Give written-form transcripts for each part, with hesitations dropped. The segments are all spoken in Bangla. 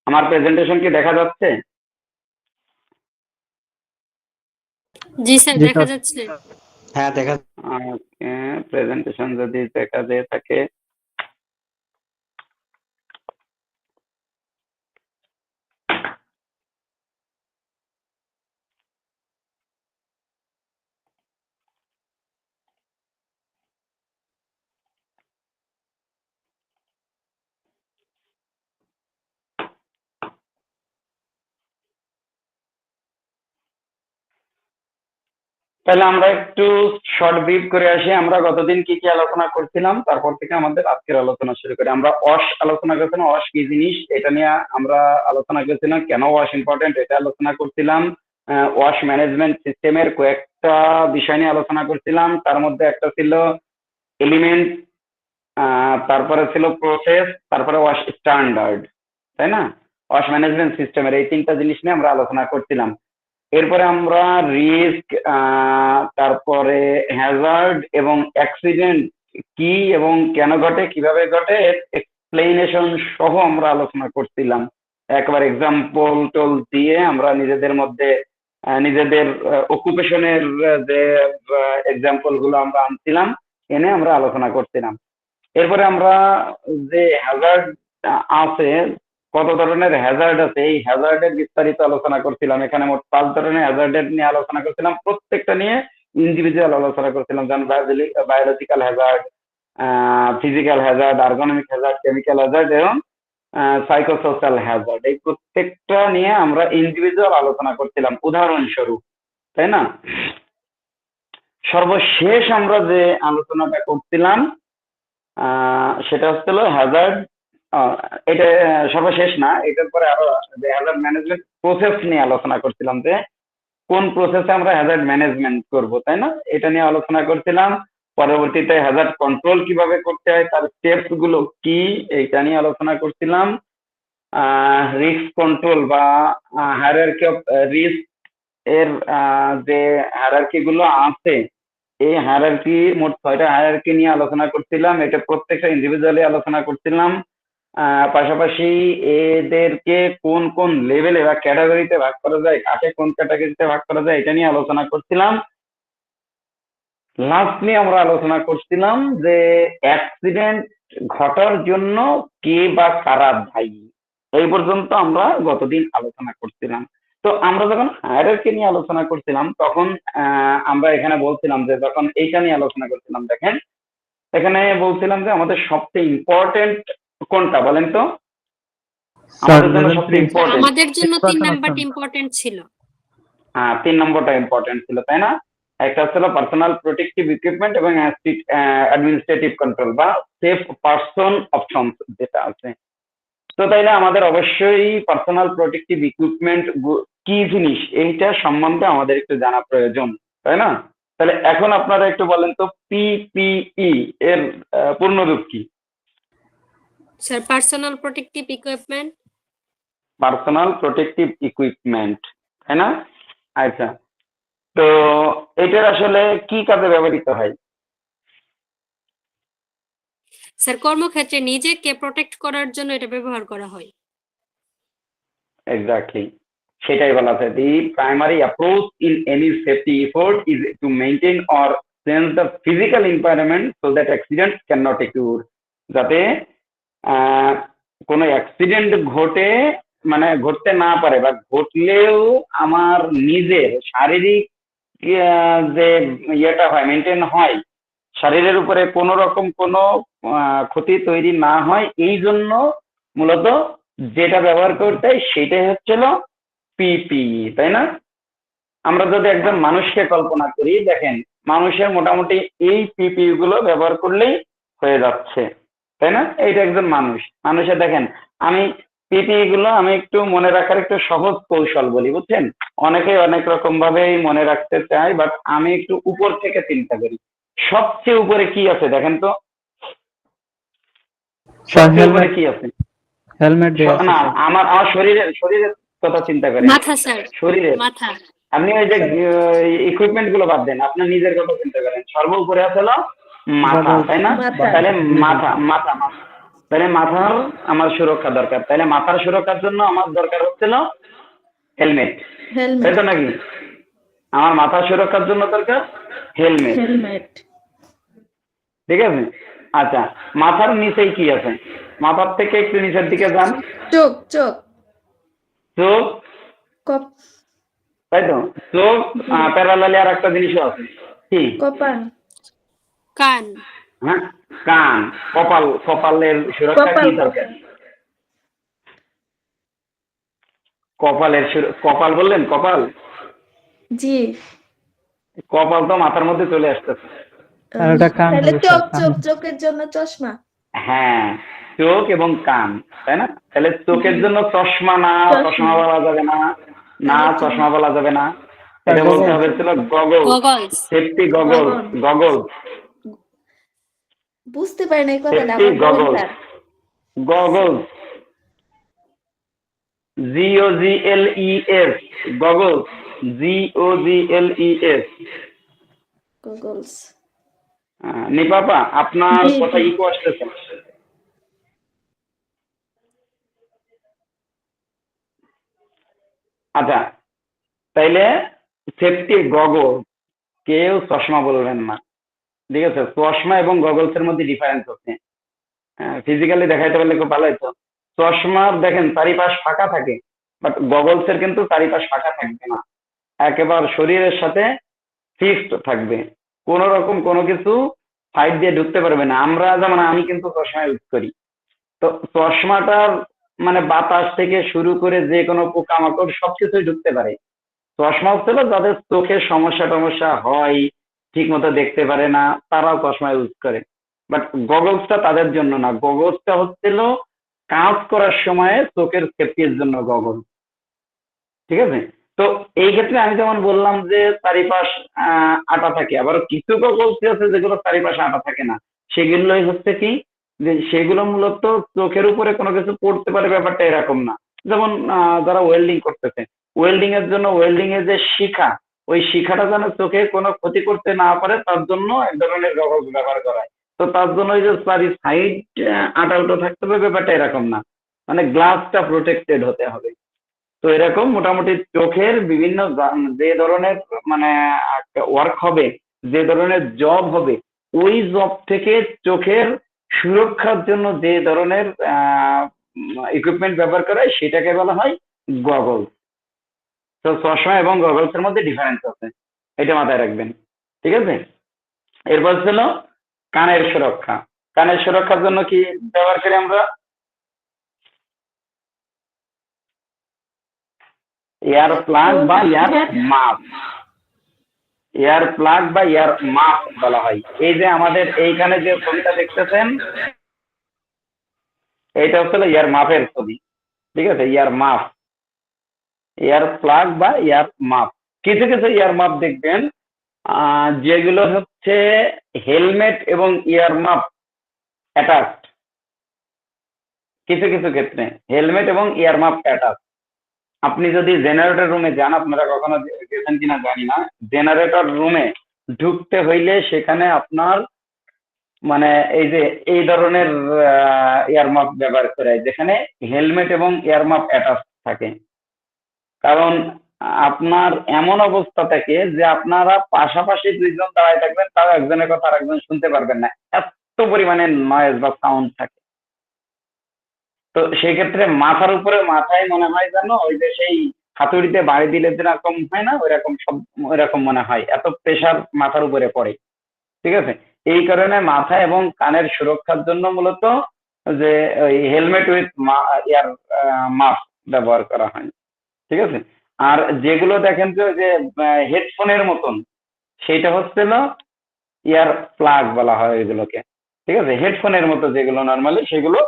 আমার প্রেজেন্টেশন কি দেখা যাচ্ছে? জি স্যার, দেখা যাচ্ছে। হ্যাঁ দেখা ওকে, প্রেজেন্টেশন যদি দেখা যেয়ে থাকে তাহলে আমরা একটু শর্ট ব্রিফ করে আসি। আমরা গতদিন কি কি আলোচনা করছিলাম, তারপর থেকে আমাদের আজকের আলোচনা শুরু করি। আমরা ওয়াশ আলোচনা করছিলাম, ওয়াশ কি জিনিস এটা নিয়ে আমরা আলোচনা করছিলাম, কেন ওয়াশ ইম্পর্টেন্ট এটা আলোচনা করছিলাম। ওয়াশ ম্যানেজমেন্ট সিস্টেমের কয়েকটা বিষয় নিয়ে আলোচনা করছিলাম। তার মধ্যে একটা ছিল এলিমেন্ট, তারপরে ছিল প্রসেস, তারপরে ওয়াশ স্ট্যান্ডার্ড, তাই না? ওয়াশ ম্যানেজমেন্ট সিস্টেমের এই তিনটা জিনিস নিয়ে আমরা আলোচনা করছিলাম। এরপরে আমরা রিস্ক, তারপরে হ্যাজার্ড এবং অ্যাক্সিডেন্ট কি এবং কেন ঘটে, কিভাবে ঘটে, এক্সপ্লেনেশন সহ আমরা আলোচনা করছিলাম। একবার এক্সাম্পল টোল দিয়ে আমরা নিজেদের মধ্যে নিজেদের অকুপেশনের যে এক্সাম্পল গুলো আমরা আনছিলাম, এনে আমরা আলোচনা করছিলাম। এরপরে আমরা যে হ্যাজার্ড আছে, কত ধরনের হ্যাজার্ড আছে, এই হ্যাজার্ডের বিস্তারিত আলোচনা করছিলাম। এখানে মোট 5 ধরনের হ্যাজার্ডের নিয়ে আলোচনা করছিলাম, প্রত্যেকটা নিয়ে ইন্ডিভিজুয়াল আলোচনা করছিলাম, যেমন biological Hazard, physical Hazard, ergonomic Hazard, chemical Hazard এবং সাইকোসোশ্যাল হ্যাজার্ড। এই প্রত্যেকটা নিয়ে আমরা ইন্ডিভিজুয়াল আলোচনা করছিলাম উদাহরণস্বরূপ, তাই না? সর্বশেষ আমরা যে আলোচনাটা করছিলাম সেটা হচ্ছিল হ্যাজার্ড। এটা সর্বশেষ না, এটার পরে আরো যে হ্যাজার্ড ম্যানেজমেন্ট প্রসেস নিয়ে আলোচনা করছিলাম, যে কোন প্রসেসে আমরা হ্যাজার্ড ম্যানেজমেন্ট করব, তাই না? এটা নিয়ে আলোচনা করছিলাম। পরবর্তীতে হ্যাজার্ড কন্ট্রোল কিভাবে করতে হয়, তার স্টেপস গুলো কি, এইটা নিয়ে আলোচনা করছিলাম। রিস্ক কন্ট্রোল বা হায়ারার্কি অফ রিস্ক এর যে হায়ারার্কি গুলো আছে, এই হায়ারার্কি মোট 6টা হায়ারার্কি নিয়ে আলোচনা করছিলাম। এটা প্রত্যেকটা ইন্ডিভিজুয়ালি আলোচনা করছিলাম। পাশাপাশি এদেরকে কোন কোন লেভেলে বা ক্যাটাগরিতে ভাগ করা যায়, কাকে কোন ক্যাটাগরিতে ভাগ করা যায়, এটা নিয়ে আলোচনা করছিলাম। লাস্টলি আমরা আলোচনা করছিলাম যে অ্যাক্সিডেন্ট ঘটার জন্য কে বা কারা দায়ী। এই পর্যন্ত আমরা গতদিন আলোচনা করছিলাম। তো আমরা যখন হায়ারার্কি নিয়ে আলোচনা করছিলাম, তখন আমরা এখানে বলছিলাম যে, যখন এইটা নিয়ে আলোচনা করছিলাম, দেখেন এখানে বলছিলাম যে আমাদের সবচেয়ে ইম্পর্টেন্ট কোনটা বলেন তো? আমাদের জন্য সবচেয়ে ইম্পর্টেন্ট, আমাদের জন্য 3 নাম্বারটা ইম্পর্টেন্ট ছিল। হ্যাঁ 3 নম্বরটা ইম্পর্টেন্ট ছিল, তাই না? একটা হচ্ছিল পার্সোনাল প্রোটেক্টিভ ইকুইপমেন্ট এবং অ্যাডমিনিস্ট্রেটিভ কন্ট্রোল বা সেফ পার্সন অপশনস যেটা আছে। তো তাইলে আমাদের অবশ্যই পার্সোনাল প্রোটেক্টিভ ইকুইপমেন্ট কি জিনিস, এইটা সম্বন্ধে আমাদের একটু জানা প্রয়োজন, তাই না? তাহলে এখন আপনারা একটু বলেন তো, পিপিই এর পূর্ণরূপ কি? Sir, personal protective equipment. Personal protective equipment, তাই না? আচ্ছা, তো এটার আসলে কি কাজে ব্যবহৃত হয়? স্যার, কর্মক্ষেত্রে নিজেকে প্রোটেক্ট করার জন্য এটা ব্যবহার করা হয়। এক্স্যাক্টলি, সেটাই বলা আছে। The primary approach in any safety effort is to maintain or change the physical environment so that accident can not অ্যাকিউর। যাতে কোনো অ্যাক্সিডেন্ট ঘটে, মানে ঘটতে না পারে, বা ঘটলেও আমার নিজের শারীরিক যে ইয়েটা হয়, মেনটেন হয়, শরীরের উপরে কোনো রকম কোনো ক্ষতি তৈরি না হয়, এই জন্য মূলত যেটা ব্যবহার করতে হয় সেটাই হচ্ছিল পিপিই, তাই না? আমরা যদি একজন মানুষকে কল্পনা করি, দেখেন মানুষের মোটামুটি এই পিপিই গুলো ব্যবহার করলেই হয়ে যাচ্ছে, তাই না? এইটা একজন মানুষ। মানুষের দেখেন, আমি পিপিই গুলো আমি একটু মনে রাখার একটু সহজ কৌশল বলি, বুঝছেন? অনেকে অনেক রকম ভাবেই মনে রাখতে চায়, বাট আমি একটু উপর থেকে চিন্তা করি। সবচেয়ে উপরে কি আছে দেখেন তো? সবচেয়ে উপরে কি আছে? হেলমেট না, আমার আমার শরীরের কথা চিন্তা করেন। মাথা স্যার, শরীরের, মাথা। আপনি ওই যে ইকুইপমেন্ট গুলো বাদ দেন, আপনার নিজের কথা চিন্তা করেন। সর্ব উপরে আছে হলো মাথা, তাই না? তাহলে মাথা মাথা মাথা তাহলে মাথার আমার সুরক্ষা দরকার, তাহলে মাথার সুরক্ষার জন্য আমার দরকার হচ্ছিল হেলমেট, তাই হেলমেট তো নাকি? আমার মাথার সুরক্ষার জন্য দরকার হেলমেট, হেলমেট ঠিক আছে। আচ্ছা, মাথার নিচেই কি আছে? মাথার থেকে একটু নিচের দিকে যান, চোখ চোখ চোখ, কপ তাই তো। চোখ প্যারালালি আর একটা জিনিসও আছে, কি? কপাল কান, হ্যাঁ, কান, কপাল, কপালের সুরক্ষা কি কপাল দরকার? কপাল বললেন, কপাল, জি কপাল তো মাথার মধ্যে চলে আসতেছে। আর ওটা কান তাহলে হবে চোখ স্যার, কান। চোখের জন্য চশমা হ্যাঁ, চোখ এবং কান, তাই না? তাহলে চোখের জন্য চশমা না, চশমা। চশমা বলা যাবে না, না তাহলে কি? চশমা বলা যাবে না, স্যার, এটা বলতে গগলস। হবে ছিল goggle, goggles, safety goggle, goggle, বুঝতে পারি না এই কথাটা, সেফটি আবার বলেন goggle, sir. Goggle, GOGLES, goggle, GOGLES। Goggles নিপাপা, আপনার জি, কথা জি। ইকো আসতেছে। আচ্ছা, তাইলে সেফটি গগল, কেউ চশমা বলবেন না, ঠিক আছে? চশমা এবং গগলস এর মধ্যে ডিফারেন্স হচ্ছে, ফিজিক্যালি দেখাইতে পারলে খুব ভালো হতো। চশমার দেখেন চারিপাশ ফাঁকা থাকে, বাট গগলস এর কিন্তু চারিপাশ ফাঁকা থাকবে না, একেবারে শরীরের সাথে ফিক্সড থাকবে, কোন রকম কোনো কিছু সাইড দিয়ে ঢুকতে পারবে না। আমরা যেমন, আমি কিন্তু চশমা ইউজ করি, তো চশমাটার মানে বাতাস থেকে শুরু করে যে কোনো পোকামাকড় সবকিছুই ঢুকতে পারে। চশমা হচ্ছিল যাদের চোখের সমস্যা টমস্যা হয়, ঠিক মতো দেখতে পারে না, তারাও চশমা ইউজ করে। বাট গগলসটা তাদের জন্য না, গগলসটা হচ্ছিল কাজ করার সময় চোখের সেফটির জন্য গগল, ঠিক আছে। তো এই ক্ষেত্রে আমি যেমন বললাম যে চারিপাশ আটা থাকে, আবার কিছু গগলস আছে যেগুলো চারিপাশে আটা থাকে না, সেগুলোই হচ্ছে কি, যে সেগুলো মূলত চোখের উপরে কোনো কিছু পড়তে পারে ব্যাপারটা এরকম না। যেমন যারা ওয়েল্ডিং করতেছে, ওয়েল্ডিং এর জন্য ওয়েল্ডিং এর যে শিখা, ওই শিখাটা যেন চোখে কোনো ক্ষতি করতে না পারে তার জন্য এক ধরনের গগলস ব্যবহার করা হয়। তো তার জন্য ওই যে চারি সাইড আটা উটো থাকতে হবে ব্যাপারটা এরকম না, মানে গ্লাসটা প্রোটেক্টেড হতে হবে। তো এরকম মোটামুটি চোখের বিভিন্ন যে ধরনের মানে ওয়ার্ক হবে, যে ধরনের জব হবে, ওই জব থেকে চোখের সুরক্ষার জন্য যে ধরনের ইকুইপমেন্ট ব্যবহার করা হয় সেটাকে বলা হয় গগল। তো চশমা এবং গগলস এর মধ্যে ডিফারেন্স আছে, এটা মাথায় রাখবেন, ঠিক আছে। এরপর ছিল কানের সুরক্ষা। কানের সুরক্ষার জন্য কি ব্যবহার করি আমরা? এয়ার প্লাগ বা এয়ার মাফ, এয়ার প্লাগ বা এয়ার মাফ বলা হয়। এই যে আমাদের এইখানে যে ছবিটা দেখতেছেন, এইটা হচ্ছে এয়ার মাফের ছবি, ঠিক আছে। এয়ার মাফ, এয়ার প্লাগ বা এয়ার মাফ। কিছু কিছু এয়ার মাফ দেখবেন যেগুলো হচ্ছে হেলমেট এবং ইয়ার মাফ অ্যাটাচড, কিছু কিছু ক্ষেত্রে হেলমেট এবং ইয়ার মাফ অ্যাটাচ। আপনি যদি জেনারেটর রুমে যান, আপনারা কখনো গেছেন কিনা জানি না, জেনারেটর রুমে ঢুকতে হইলে সেখানে আপনার মানে এই যে এই ধরনের ইয়ারমাপ ব্যবহার করে যেখানে হেলমেট এবং ইয়ারমাপ অ্যাটাচ থাকে। কারণ আপনার এমন অবস্থা থাকে যে আপনারা পাশাপাশি দুইজন দাঁড়ায় থাকবেন, তাও একজনের কথা আর একজন শুনতে পারবেন না, এত পরিমাণে নয়েজ বা সাউন্ড থাকে। তো সেই ক্ষেত্রে মাথার উপরে, মাথায় মনে হয় যেন ওই যে সেই হাতুড়িতে বাড়ি দিলে যেরকম হয় না, ওইরকম সব ওইরকম মনে হয়, এত প্রেশার মাথার উপরে পড়ে, ঠিক আছে। এই কারণে মাথা এবং কানের সুরক্ষার জন্য মূলত যে ওই হেলমেট উইথ ইয়ার মাস্ক ব্যবহার করা হয়, ঠিক আছে। আর যেগুলো দেখেন যে হেডফোনের মতন, সেইটা হচ্ছিল ইয়ার প্লাগ বলা হয় এগুলোকে, ঠিক আছে। হেডফোনের মতো যেগুলো নর্মালি, সেগুলো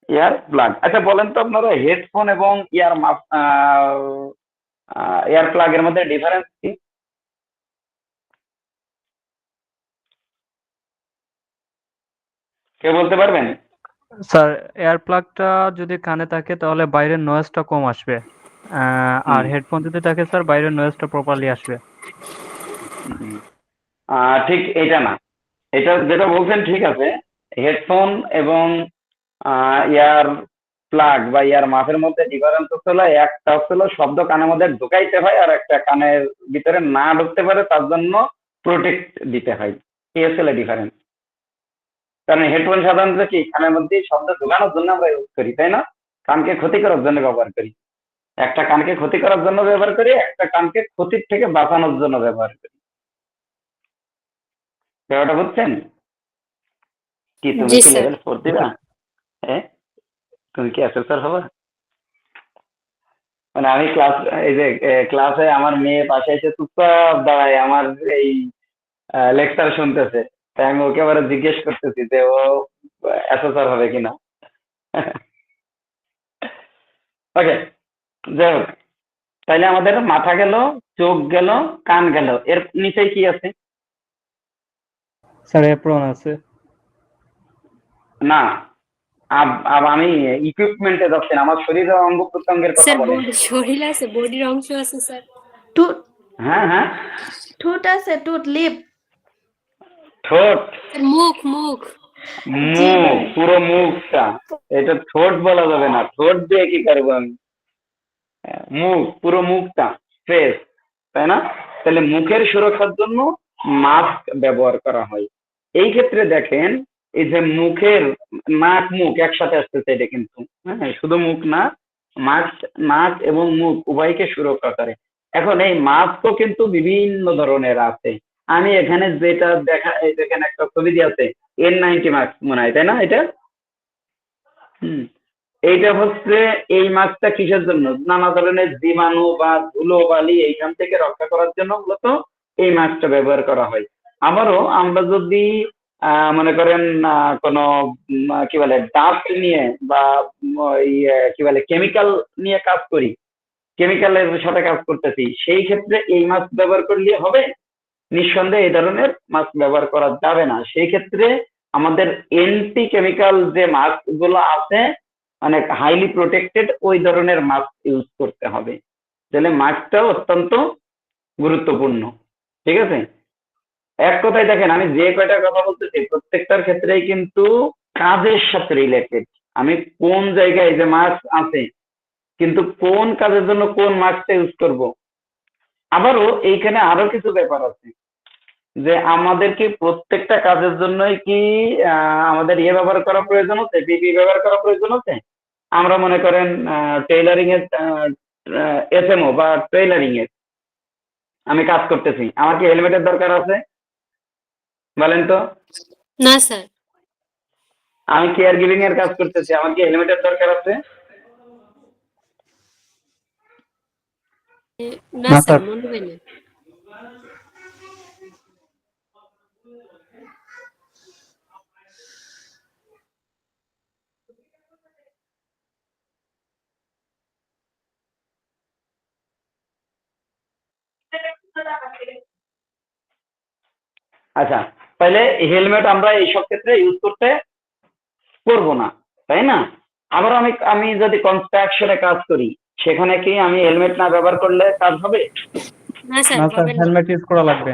ইয়ার প্লাগ। আচ্ছা বলেন তো আপনারা, হেডফোন এবং ইয়ার ইয়ার প্লাগ এর মধ্যে ডিফারেন্স কি? কেউ বলতে পারবেন? স্যার, এয়ার প্লাগটা যদি কানে থাকে তাহলে বাইরের নয়েজটা কম আসবে, আর হেডফোন যদি থাকে স্যার বাইরের নয়েজটা প্রপারলি আসবে। ঠিক এটা না, এটা যেটা বলছেন ঠিক আছে। হেডফোন এবং ইয়ার প্লাগ বা ইয়ার মাফের মধ্যে ডিফারেন্স হলো একটা হলো শব্দ কানের মধ্যে ঢুকাইতে হয়, আর একটা কানের ভিতরে না ঢুকতে পারে তার জন্য প্রোটেক্ট দিতে হয়। এই হলো ডিফারেন্স। কারণ হেডফোন সাধারণত কি কানের মধ্যে শব্দ ঢুকানোর জন্য আমরা ইউজ করি, তাই না? কানকে ক্ষতি করার জন্য ব্যবহার করি। একটা কানকে ক্ষতি করার জন্য ব্যবহার করি, একটা কানকে ক্ষতির থেকে বাঁচানোর জন্য ব্যবহার করি। ব্যাপারটা বুঝছেন? কি তুমি জি কি স্যার। লেভেল 4 দিবা? হ্যাঁ, তুমি কি অ্যাসেসর হবা? মানে আমি এই যে ক্লাসে আমার মেয়ে পাশে এসে চুপচাপ দাঁড়ায় আমার এই লেকচার শুনতেছে, তাই আমি ওকে আবার জিজ্ঞেস করতেছি যে ও অ্যাসেসর হবে কিনা। ওকে, যাই হোক, তাইলে আমাদের মাথা গেল, চোখ গেল, কান গেল, এর নিচে কি আছে? স্যার এপ্রন আছে। না, আমি ইকুইপমেন্টে যাচ্ছি না, আমার শরীরের অঙ্গ প্রত্যঙ্গের কথা স্যার বলেন। বডি শরীর আছে, বডির অংশ আছে স্যার। ঠোঁট হ্যাঁ হ্যাঁ, ঠোঁট আছে, ঠোঁট, লিপ। ঠোঁট, স্যার মুখ মুখ। জি মুখ, ভাই। পুরো মুখটা। এটা ঠোঁট বলা যাবে না, ঠোঁট দিয়ে কি করবো আমি? মুখ, পুরো মুখটা, ফেস, তাই না? তাহলে মুখের সুরক্ষার জন্য মাস্ক ব্যবহার করা হয়। এই ক্ষেত্রে দেখেন, এই যে মুখের নাক মুখ একসাথে আসতেছে, এটা কিন্তু হ্যাঁ শুধু মুখ না, মাস্ক নাক এবং মুখ উভয়কে সুরক্ষা করে। এখন এই মাস্কও কিন্তু বিভিন্ন ধরনের আছে। আমি এখানে যেটা দেখা, এই দেখেন একটা ছবি দিয়ে আছে N90 মাস্ক মনে হয়, তাই না এটা? হুম, এইটা হচ্ছে, এই মাছটা কিসের জন্য? নানা ধরনের জীবাণু বা ধুলো বালি এইখান থেকে রক্ষা করার জন্য মূলত এই মাছটা ব্যবহার করা হয়। আবারও আমরা যদি মনে করেন কোনো কি বলে ডাস্ট নিয়ে বা কি বলে কেমিক্যাল নিয়ে কাজ করি, কেমিক্যালের সাথে কাজ করতেছি, সেই ক্ষেত্রে এই মাছ ব্যবহার করলে হবে? নিঃসন্দেহে এই ধরনের মাছ ব্যবহার করা যাবে না। সেই ক্ষেত্রে আমাদের এন্টি কেমিক্যাল যে মাস্ক গুলো আছে, অনেক হাইলি প্রোটেক্টেড, ওই ধরনের মাস্ক ইউজ করতে হবে। তাহলে মাস্কটাও অত্যন্ত গুরুত্বপূর্ণ। ঠিক আছে, এক কথায় দেখেন, আমি যে কয়টা কথা বলতেছি প্রত্যেকটার ক্ষেত্রেই কিন্তু কাজের সাথে রিলেটেড। আমি কোন জায়গায় যে মাস্ক আছে, কিন্তু কোন কাজের জন্য কোন মাস্কটা ইউজ করব। আবারও এইখানে আরো কিছু ব্যাপার আছে, যে আমাদের কি প্রত্যেকটা কাজের জন্যই কি আমাদের ইয়ে ব্যবহার করা প্রয়োজন হচ্ছে, পিপি ব্যবহার করা প্রয়োজন হচ্ছে? আমরা মনে করেন টেইলারিং এর এসএমও বা টেইলারিং এর আমি কাজ করতেছি, আমার কি হেলমেটের দরকার আছে? বলেন তো। না স্যার। আমি কেয়ার গিভিং এর কাজ করতেছি, আমার কি হেলমেটের দরকার আছে? না না স্যার, স্যার। মনে হয় না। আচ্ছা, তাহলে হেলমেট আমরা এইসব ক্ষেত্রে ইউজ করতে করবো না, তাই না? আবার আমি আমি যদি কনস্ট্রাকশনে কাজ করি, সেখানে কি আমি হেলমেট না ব্যবহার করলে কাজ হবে? না স্যার, না স্যার, হবে না। হেলমেট ইউজ করা লাগবে।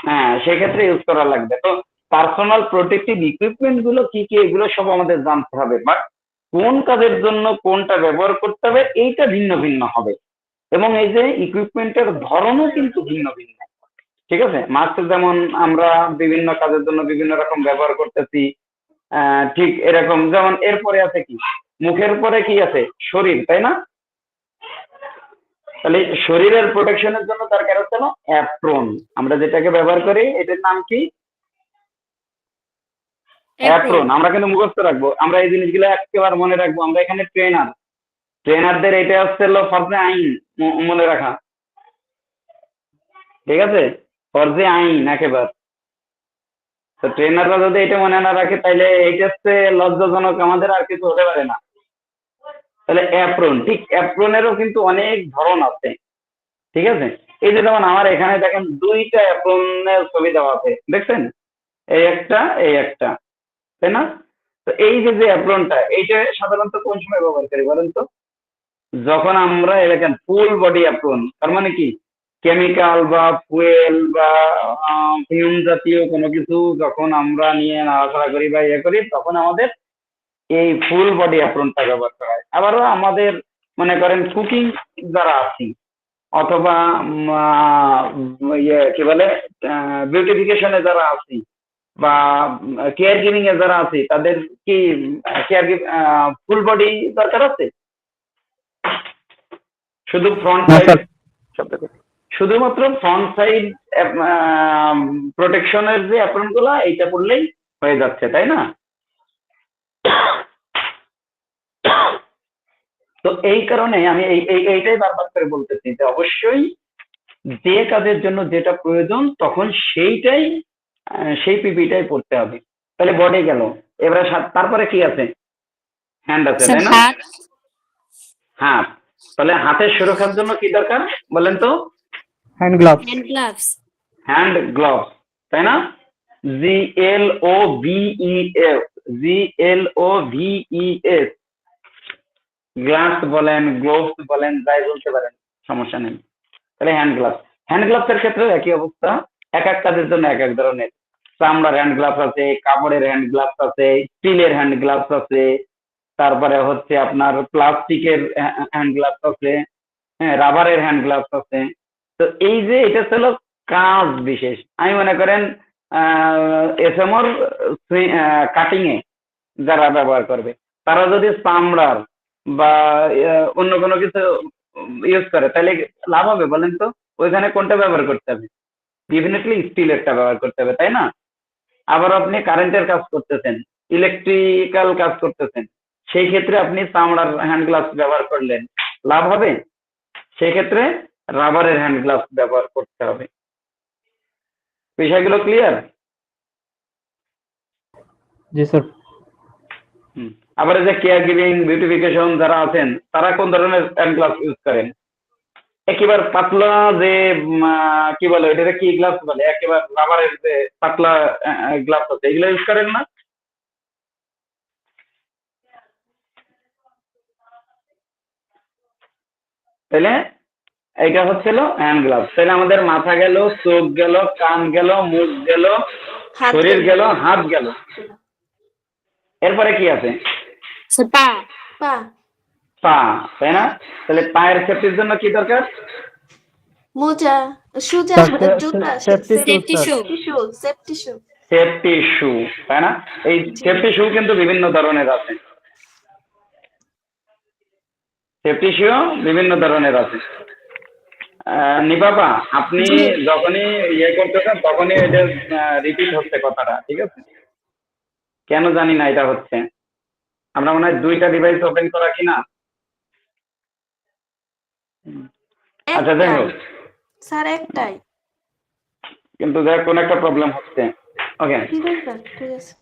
হ্যাঁ, সেক্ষেত্রে ইউজ করা লাগবে। তো পার্সোনাল প্রোটেক্টিভ ইকুইপমেন্ট গুলো কি কি, এগুলো সব আমাদের জানতে হবে, বাট কোন কাজের জন্য কোনটা ব্যবহার করতে হবে এইটা ভিন্ন ভিন্ন হবে। এবং এই যে ইকুইপমেন্টের ধরনও কিন্তু ভিন্ন ভিন্ন। ঠিক আছে, মাস্ক যেমন আমরা বিভিন্ন কাজের জন্য বিভিন্ন রকম ব্যবহার করতেছি, ঠিক এরকম যেমন এরপরে আছে কি, মুখের পরে কি আছে? শরীর, তাই না? তাহলে শরীরের প্রোটেকশনের জন্য দরকার হচ্ছে না অ্যাপ্রন। আমরা যেটাকে ব্যবহার করি এটার নাম কি? এপ্রন। অ্যাপ্রন। আমরা কিন্তু মুখস্থ রাখবো, আমরা এই জিনিসগুলো একেবারে মনে রাখবো। আমরা এখানে ট্রেনারদের এটা হচ্ছে ফরজে আইন মনে রাখা। ঠিক আছে, ফরজে আইন একেবারে। তো ট্রেনাররা যদি এটা মনে না রাখে, তাহলে এইটা হচ্ছে লজ্জাজনক, আমাদের আর কিছু হতে পারে না। তাহলে অ্যাপ্রন, ঠিক অ্যাপ্রনেরও কিন্তু অনেক ধরন আছে। ঠিক আছে, এই যে যেমন আমার এখানে দেখেন দুইটা অ্যাপ্রনের ছবি দেওয়া আছে, দেখছেন? এই একটা, এই একটা, তাই না? তো এই যে যে অ্যাপ্রনটা, এইটা সাধারণত কোন সময় ব্যবহার করি বলেন তো? যখন আমরা দেখেন ফুল বডি অ্যাপ্রন, তার মানে কি কেমিক্যাল বা ফুয়েল বা ফিউম জাতীয় কোনো কিছু যখন আমরা নিয়ে নাড়াচাড়া করি বা ইয়ে করি, তখন আমাদের এই ফুল বডি অ্যাপ্রনটা ব্যবহার করা হয়। আবারও আমাদের মনে করেন কুকিং যারা আছি অথবা ইয়ে কি বলে বিউটিফিকেশনে যারা আছি বা কেয়ার গিভিং এ যারা আছি তাদের কি কেয়ার ফুল বডি দরকার আছে? শুধু ফ্রন্ট না সাইড স্যার। শুধুমাত্র ফ্রন্ট সাইড প্রোটেকশনের যে অ্যাপ্রন গুলা এইটা পড়লেই হয়ে যাচ্ছে, তাই না? তো এই কারণে আমি এইটাই বারবার করে বলতেছি যে অবশ্যই যে কাজের জন্য যেটা প্রয়োজন তখন সেইটাই সেই পিপিটাই পড়তে হবে। তাহলে বডি গেল, এবারে তারপরে কি আছে? হ্যান্ড আছে, স্যার তাই না? হাত, হাত। তাহলে হাতের সুরক্ষার জন্য কি দরকার বলেন তো? Hand gloves. Hand gloves, hand gloves, তাই না? GLOVES, GLOVES, গ্লাভস বলেন গ্লোভস বলেন যাই বলতে পারেন, সমস্যা নেই। তাহলে হ্যান্ড গ্লাভস এর ক্ষেত্রে একই অবস্থা, এক এক কাজের জন্য এক এক ধরনের। চামড়ার হ্যান্ড গ্লাভস আছে, কাপড়ের হ্যান্ড গ্লাভস আছে, স্টিলের হ্যান্ড গ্লাভস আছে, তারপরে হচ্ছে আপনার প্লাস্টিকের হ্যান্ড গ্লাভস আছে, হ্যাঁ, রাবারের হ্যান্ড গ্লাভস আছে। তো এই যে এটা ছিল কাজ বিশেষ। আমি মনে করেন এসএমওর কাটিং এ যারা ব্যবহার করবে তারা যদি চামড়ার বা অন্য কোনো কিছু ইউজ করে তাহলে লাভ হবে বলেন তো? ওইখানে কোনটা ব্যবহার করতে হবে? ডেফিনেটলি স্টিলেরটা ব্যবহার করতে হবে, তাই না? আবার আপনি কারেন্টের কাজ করতেছেন, ইলেকট্রিক্যাল কাজ করতেছেন, সেই ক্ষেত্রে আপনি চামড়ার হ্যান্ড গ্লাভস ব্যবহার করলেন, লাভ হবে? সেই ক্ষেত্রে রাবারের হ্যান্ড গ্লাভস ব্যবহার করতে হবে। বিষয়গুলো ক্লিয়ার? জি স্যার। আবার এই যে কেয়ার গিভিং বিউটিফিকেশন যারা আছেন তারা কোন ধরনের হ্যান্ড গ্লাভস ইউজ করেন? একেবারে পাতলা যে কি বলে এটাকে কি গ্লাভস বলে, একেবারে রাবারের যে পাতলা গ্লাভস আছে এগুলো ইউজ করেন না? তাহলে এইটা হচ্ছিল হ্যান্ড গ্লাভস। তাহলে আমাদের মাথা গেল, চোখ গেল, কান গেল, মুখ গেল, হাত শরীর গেল। গেল, হাত গেল, এরপরে কি আছে? স্যার পা, পা, পা, তাই না? তাহলে পায়ের সেফটির জন্য কি দরকার? মোজা, সুজা, স্যার, জুতা, সেফটি শু সেফটি স্যার। শু, শু, সেফটি শু। সেফটি শু, তাই না? এই সেফটি শু কিন্তু বিভিন্ন ধরনের আছে, সেফটি শু বিভিন্ন ধরনের আছে। নিপাপা, আপনি জি। যখনই ইয়ে করতেছেন তখনই এটা রিপিট হচ্ছে কথাটা, ঠিক আছে? কেন জানি না এটা হচ্ছে। আমরা মনে হয় দুইটা ডিভাইস ওপেন করা কিনা। আচ্ছা, যাই একটাই হোক, স্যার, একটাই। কিন্তু দেখ কোন একটা প্রবলেম হচ্ছে। ওকে, ঠিক আছে স্যার, ঠিক আছে।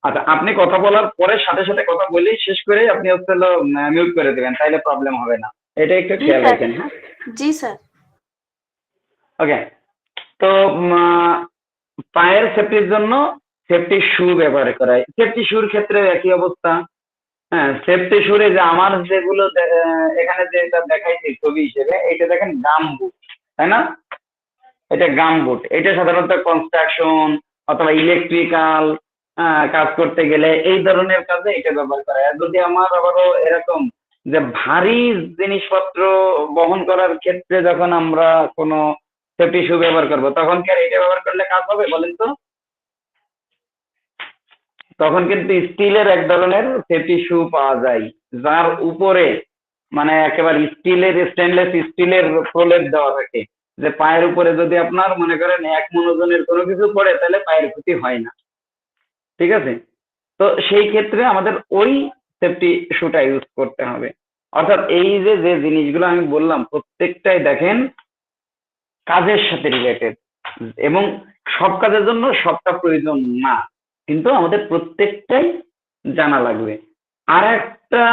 আচ্ছা, আপনি কথা বলার পরে সাথে সাথে কথা বলেই শেষ করে আপনি হচ্ছে মিউট করে দেবেন, তাইলে প্রবলেম হবে না। এটা একটু জি খেয়াল স্যার, রাখেন, হ্যাঁ? জি স্যার। ওকে, তো পায়ের সেফটির জন্য সেফটি শু ব্যবহার করা হয়। সেফটি শুর ক্ষেত্রে একই অবস্থা। হ্যাঁ, সেফটি শুরে যে আমার যেগুলো এখানে যেটা দেখাইছি ছবি হিসেবে, এইটা দেখেন গাম বুট, তাই না? এটা গাম বুট, এটা সাধারণত কনস্ট্রাকশন অথবা ইলেকট্রিক্যাল কাজ করতে গেলে এই ধরনের কাজে এটা ব্যবহার করা হয়। আর যদি আমার আবারও এরকম যে ভারী জিনিসপত্র বহন করার ক্ষেত্রে যখন আমরা কোনো সেফটি শু ব্যবহার করবো তখন কি আর এটা ব্যবহার করলে কাজ হবে বলেন তো? তখন কিন্তু স্টিলের এক ধরনের সেফটি শু পাওয়া যায় যার উপরে মানে একেবারে স্টিলের স্টেনলেস স্টিলের প্রলেপ দেওয়া থাকে, যে পায়ের উপরে যদি আপনার মনে করেন এক মনোজনের কোনো কিছু পড়ে তাহলে পায়ের ক্ষতি হয় না, ঠিক আছে? তো সেই ক্ষেত্রে আমাদের ওই সেফটি শুটা ইউজ করতে হবে। অর্থাৎ এই যে যে জিনিসগুলো আমি বললাম প্রত্যেকটাই দেখেন কাজের সাথে রিলেটেড, এবং সব কাজের জন্য সবটা প্রয়োজন না, কিন্তু আমাদের প্রত্যেকটাই জানা লাগবে। আর একটা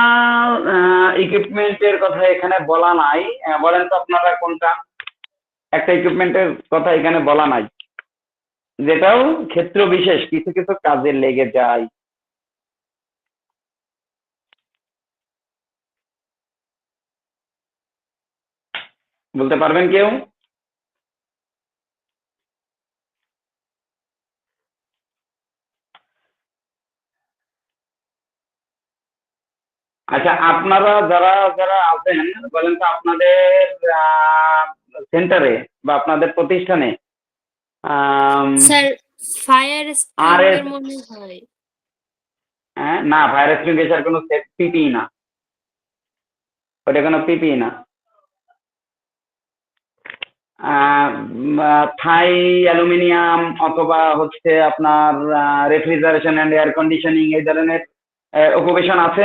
ইকুইপমেন্টের কথা এখানে বলা নাই, বলেন তো আপনারা কোনটা? একটা ইকুইপমেন্টের কথা এখানে বলা নাই যেটাও ক্ষেত্র বিশেষ কিছু কিছু কাজে লেগে যায়। বলতে পারবেন কেউ? আচ্ছা, আপনারা যারা যারা আছেন বলেন তো আপনাদের সেন্টারে বা আপনাদের প্রতিষ্ঠানে স্যার ফায়ার আর স্ট্রিং এর মনে হয়। না, ফায়ার এক্সটিংগুইশার কোনো পিপিই না, ওটা কোনো পিপিই না। থাই অ্যালুমিনিয়াম অথবা হচ্ছে আপনার রেফ্রিজারেশন অ্যান্ড এয়ার কন্ডিশনিং এই ধরনের অকুপেশন আছে?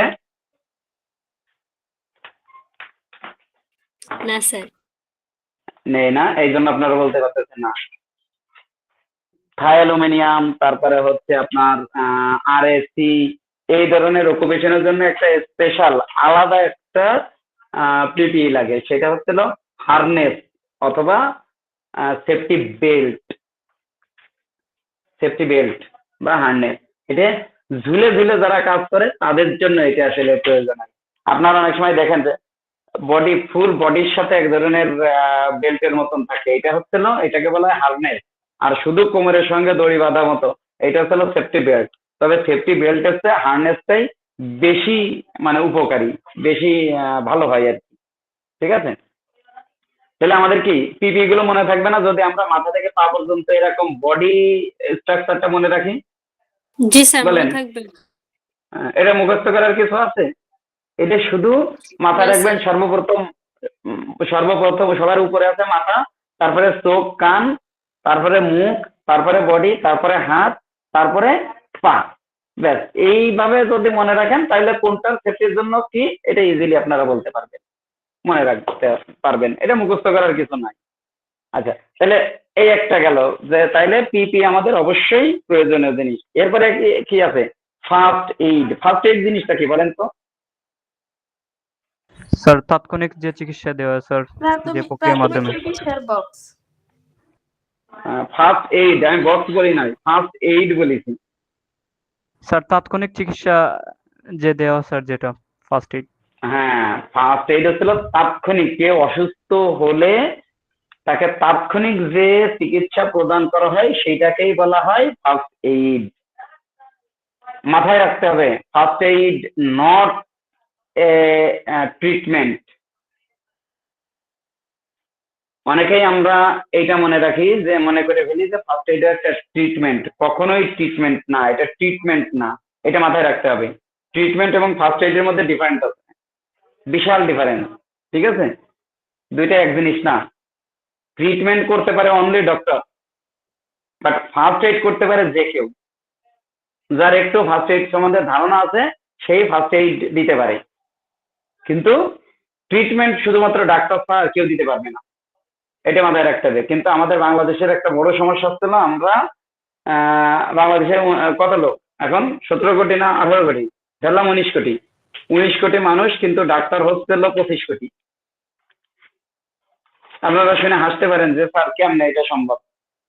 না স্যার। নেই না, এই জন্য আপনারা বলতে পারতেছেন না। থাই অ্যালুমিনিয়াম, তারপরে হচ্ছে আপনার আরএসসি এই ধরনের অকুপেশনের জন্য একটা স্পেশাল আলাদা একটা পিপিই লাগে, সেটা হচ্ছিল হারনেস অথবা সেফটি বেল্ট। সেফটি বেল্ট বা হারনেস, এটা ঝুলে ঝুলে যারা কাজ করে তাদের জন্য এটা আসলে প্রয়োজন হয়। আপনারা অনেক সময় দেখেন যে বডি ফুল বডির সাথে এক ধরনের বেল্টের মতন থাকে, এটা হচ্ছিল এটাকে বলা হয় হারনেস। আর শুধু কোমরের সঙ্গে দড়ি বাঁধা মতো এটা হচ্ছিল সেফটি বেল্ট। তবে সেফটি বেল্টের চেয়ে হারনেসটাই বেশি মানে উপকারী, বেশি ভালো হয় আর কি। ঠিক আছে, তাহলে আমাদের কি পিপি গুলো মনে থাকবে না যদি আমরা মাথা থেকে পা পর্যন্ত এরকম বডি স্ট্রাকচারটা মনে রাখি? জি স্যার, মনে বলেন, থাকবে। এটা মুখস্থ করার কিছু আছে? এটা শুধু মাথায় না রাখবেন স্যার। সর্বপ্রথম সবার উপরে আছে মাথা, তারপরে চোখ কান, তারপরে মুখ, তারপরে বডি, তারপরে হাত, তারপরে পা। ব্যাস, এইভাবে যদি মনে রাখেন তাহলে কোনটার সেফটির জন্য কি এটা ইজিলি আপনারা বলতে পারবেন, মনে রাখতে পারবেন, এটা মুখস্থ করার কিছু নাই। আচ্ছা, তাহলে এই একটা গেল যে তাইলে পিপি আমাদের অবশ্যই প্রয়োজনীয় জিনিস। এরপরে কি আছে? First aid. ফার্স্ট এইড জিনিসটা কি বলেন তো? স্যার তাৎক্ষণিক যে চিকিৎসা দেওয়া হয় স্যার, যে প্রক্রিয়ার প্রাথমিক মাধ্যমে। চিকিৎসার বক্স। ফার্স্ট এইড আমি বক্স বলি নাই, ফার্স্ট এইড বলেছি। স্যার তাৎক্ষণিক চিকিৎসা যে দেওয়া স্যার, যেটা ফার্স্ট এইড। হ্যাঁ, ফার্স্ট এইড হচ্ছিল তাৎক্ষণিক, কেউ অসুস্থ হলে তাকে তাৎক্ষণিক যে চিকিৎসা প্রদান করা হয় সেইটাকেই বলা হয় ফার্স্ট এইড। মাথায় রাখতে হবে, first aid not a treatment. অনেকেই আমরা এইটা মনে রাখি যে মনে করে ফেলি যে ফার্স্ট এইড একটা ট্রিটমেন্ট, কখনোই ট্রিটমেন্ট না, এটা ট্রিটমেন্ট না। এটা মাথায় রাখতে হবে, ট্রিটমেন্ট এবং ফার্স্ট এইডের মধ্যে ডিফারেন্স আছে, বিশাল ডিফারেন্স। ঠিক আছে, দুইটা এক জিনিস না। ট্রিটমেন্ট করতে পারে only doctor, but first aid করতে পারে যে কেউ, যার একটু ফার্স্ট এইড সম্বন্ধে ধারণা আছে সেই ফার্স্ট এইড দিতে পারে। কিন্তু ট্রিটমেন্ট শুধুমাত্র ডাক্তার ছাড়া আর কেউ দিতে পারবে না, এটা মাথায় রাখতে হবে। কিন্তু আমাদের বাংলাদেশের একটা বড় সমস্যা হচ্ছে না, আমরা বাংলাদেশের কত লোক এখন? 17 কোটি না 18 কোটি? ধরলাম 19 কোটি। 19 কোটি মানুষ, কিন্তু ডাক্তার হচ্ছে 25 কোটি। আপনারা শুনে হাসতে পারেন যে স্যার কেমনে এটা সম্ভব,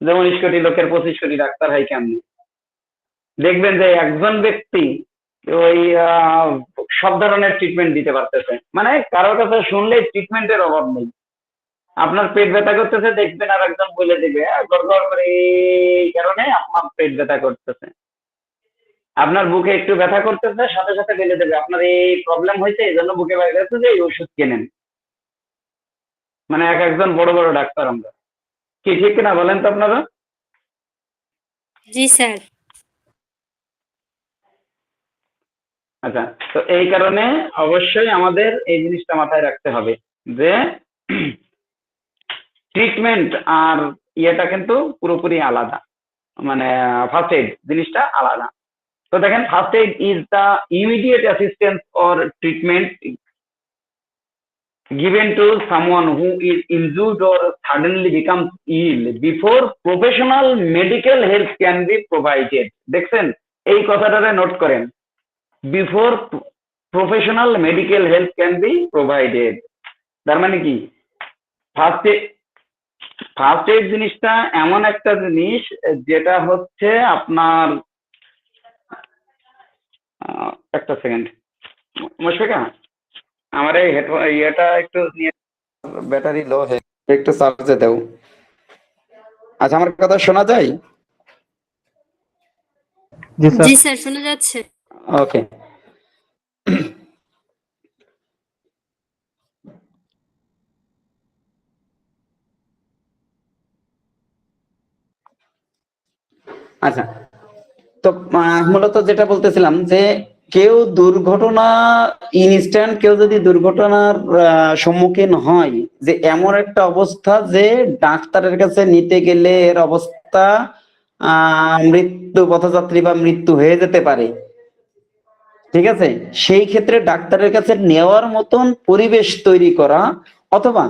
যে 19 কোটি লোকের 25 কোটি ডাক্তার হয় কেমনে? দেখবেন যে একজন ব্যক্তি ওই সব ধরনের ট্রিটমেন্ট দিতে পারতেছে, মানে কারোর কাছে শুনলেই ট্রিটমেন্টের অভাব নেই। আপনার পেট ব্যথা করতেছে, দেখবেন আর একজন বলে দিবে গড়গড় করে এই কারণে আপনার পেট ব্যথা করতেছে। আপনার বুকে একটু ব্যথা করতেছে, সাথে সাথে বলে দেবে আপনার এই প্রবলেম হয়েছে, এই জন্য বুকে ব্যথা করছে, যে এই ওষুধ কেনেন। মানে এক একজন বড় বড় ডাক্তার আমরা, কি ঠিক কিনা বলেন তো আপনারা? জি স্যার। আচ্ছা, তো এই কারণে অবশ্যই আমাদের এই জিনিসটা মাথায় রাখতে হবে যে ট্রিটমেন্ট আর ইয়েটা কিন্তু পুরোপুরি আলাদা, মানে ফার্স্ট এইড জিনিসটা আলাদা। তো দেখেন, first aid is the immediate assistance or treatment given to someone who is injured or suddenly becomes ill before professional medical help can be provided. দেখছেন, এই কথাটারে নোট করেন, before professional medical help can be provided. তার মানে কি, ফার্স্ট এইড জিনিসটা এমন একটা জিনিস যেটা হচ্ছে আপনার একটা সেকেন্ড মুশফিকা, আমার এই ইয়েটা একটু নিয়ে, ব্যাটারি লো হয়ে একটু চার্জে দাও। আচ্ছা, আমার কথা শোনা যায়? জি স্যার। জি স্যার, শোনা যাচ্ছে। ওকে। আচ্ছা, তো মূলত যেটা বলতেছিলাম যে কেউ দুর্ঘটনা ইনস্ট্যান্ট কেউ যদি দুর্ঘটনার সম্মুখীন হয়, যে এমন একটা অবস্থা যে ডাক্তারের কাছে নিতে গেলে এর অবস্থা মৃত্যু পথযাত্রী বা মৃত্যু হয়ে যেতে পারে, ঠিক আছে, সেই ক্ষেত্রে ডাক্তারের কাছে নেওয়ার মতন পরিবেশ তৈরি করা, অথবা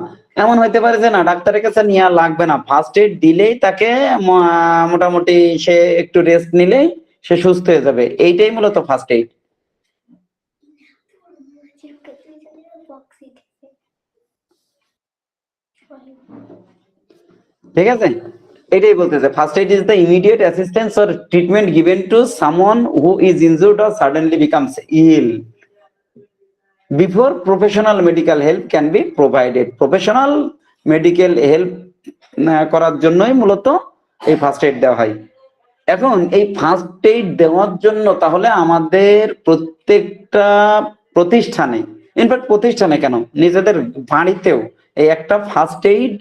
এমন হইতে পারে যে না ডাক্তারের কাছে নেওয়া লাগবে না, ফার্স্ট এইড দিলেই তাকে মোটামুটি সে একটু রেস্ট নিলেই সে সুস্থ হয়ে যাবে, এইটাই মূলত ফার্স্ট এইড। ঠিক আছে, এটাই বলতেছে first aid is the immediate assistance or treatment given to someone who is injured or suddenly becomes ill before professional medical help can be provided. Professional medical help করার জন্যই মূলত এই ফার্স্ট এইড দেওয়া হয়। এখন এই ফার্স্ট এইড দেওয়ার জন্য তাহলে আমাদের প্রত্যেকটা প্রতিষ্ঠানে, ইনফ্যাক্ট প্রতিষ্ঠানে কেন নিজেদের বাড়িতেও এই একটা ফার্স্ট এইড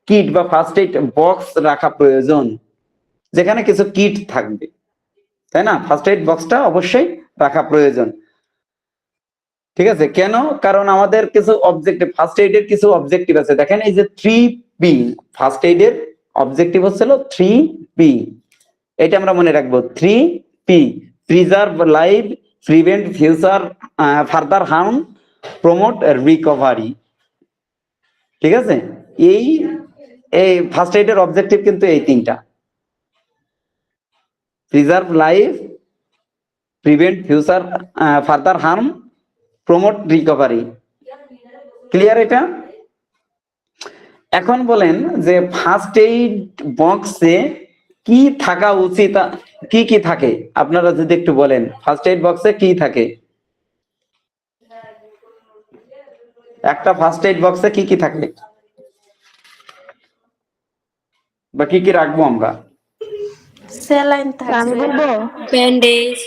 কিট বা ফার্স্ট এইড বক্স রাখা প্রয়োজন, যেখানে কিছু কিট থাকবে, তাই না? ফার্স্ট এইড বক্সটা অবশ্যই রাখা প্রয়োজন। ঠিক আছে, কেন? কারণ আমাদের কিছু অবজেক্টিভ, ফার্স্ট এইড এর কিছু অবজেক্টিভ আছে। দেখেন এই যে 3P, ফার্স্ট এইড এর অবজেক্টিভ হচ্ছিল 3P, এটা আমরা মনে রাখবো। 3P, preserve life, prevent future further harm, promote recovery. ঠিক আছে, এই ফার্স্ট এইড এর অবজেক্টিভ কিন্তু এই তিনটা: preserve life, prevent future further harm, promote recovery. Clear এটা? এখন বলেন যে ফার্স্ট এইড বক্সে কি থাকা উচিত, কি কি থাকে আপনারা যদি একটু বলেন, ফার্স্ট এইড বক্সে কি থাকে? একটা ফার্স্ট এইড বক্সে কি কি থাকে বা কি কি রাখবো আমরা? স্যালাইন আমি থাকবে, বলবো ব্যান্ডেজ,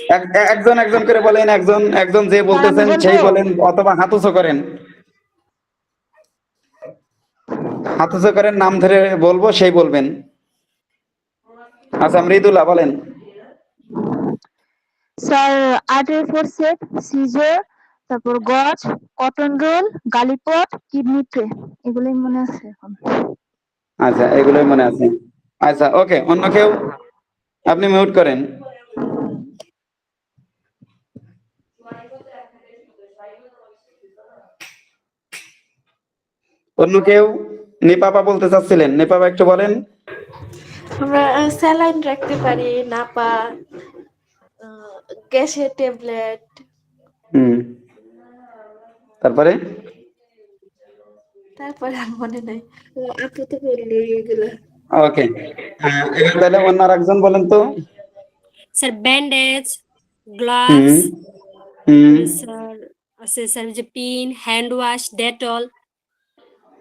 একজন একজন করে বলেন, একজন একজন যে বলতেছেন সেই বলেন, অথবা হাত উঁচু করেন, হাত উঁচু করেন, নাম ধরে বলবো সেই বলবেন। আচ্ছা, মৃদুলা বলেন। স্যার আর্টের ফোরসেপ, সিজার, তারপর gauze, cotton roll, gallipot, kidney tray, এগুলোই মনে আছে এখন। আচ্ছা, এগুলোই মনে আছে। আচ্ছা, ওকে, অন্য কেউ? আপনি মিউট করেন। অন্য কেউ? নিপাপা বলতে চাচ্ছিলেন, নিপাপা একটু বলেন। আমরা স্যালাইন রাখতে পারি, নাপা, গ্যাসের ট্যাবলেট, তারপরে তারপরে আর মনে নাই, আপু তো বললো এগুলো। ওকে, তাহলে অন্য আরেকজন বলেন তো। স্যার ব্যান্ডেজ, গ্লাভস, হুম হুম স্যার আছে স্যার যে পিন, হ্যান্ড ওয়াশ, ডেটল,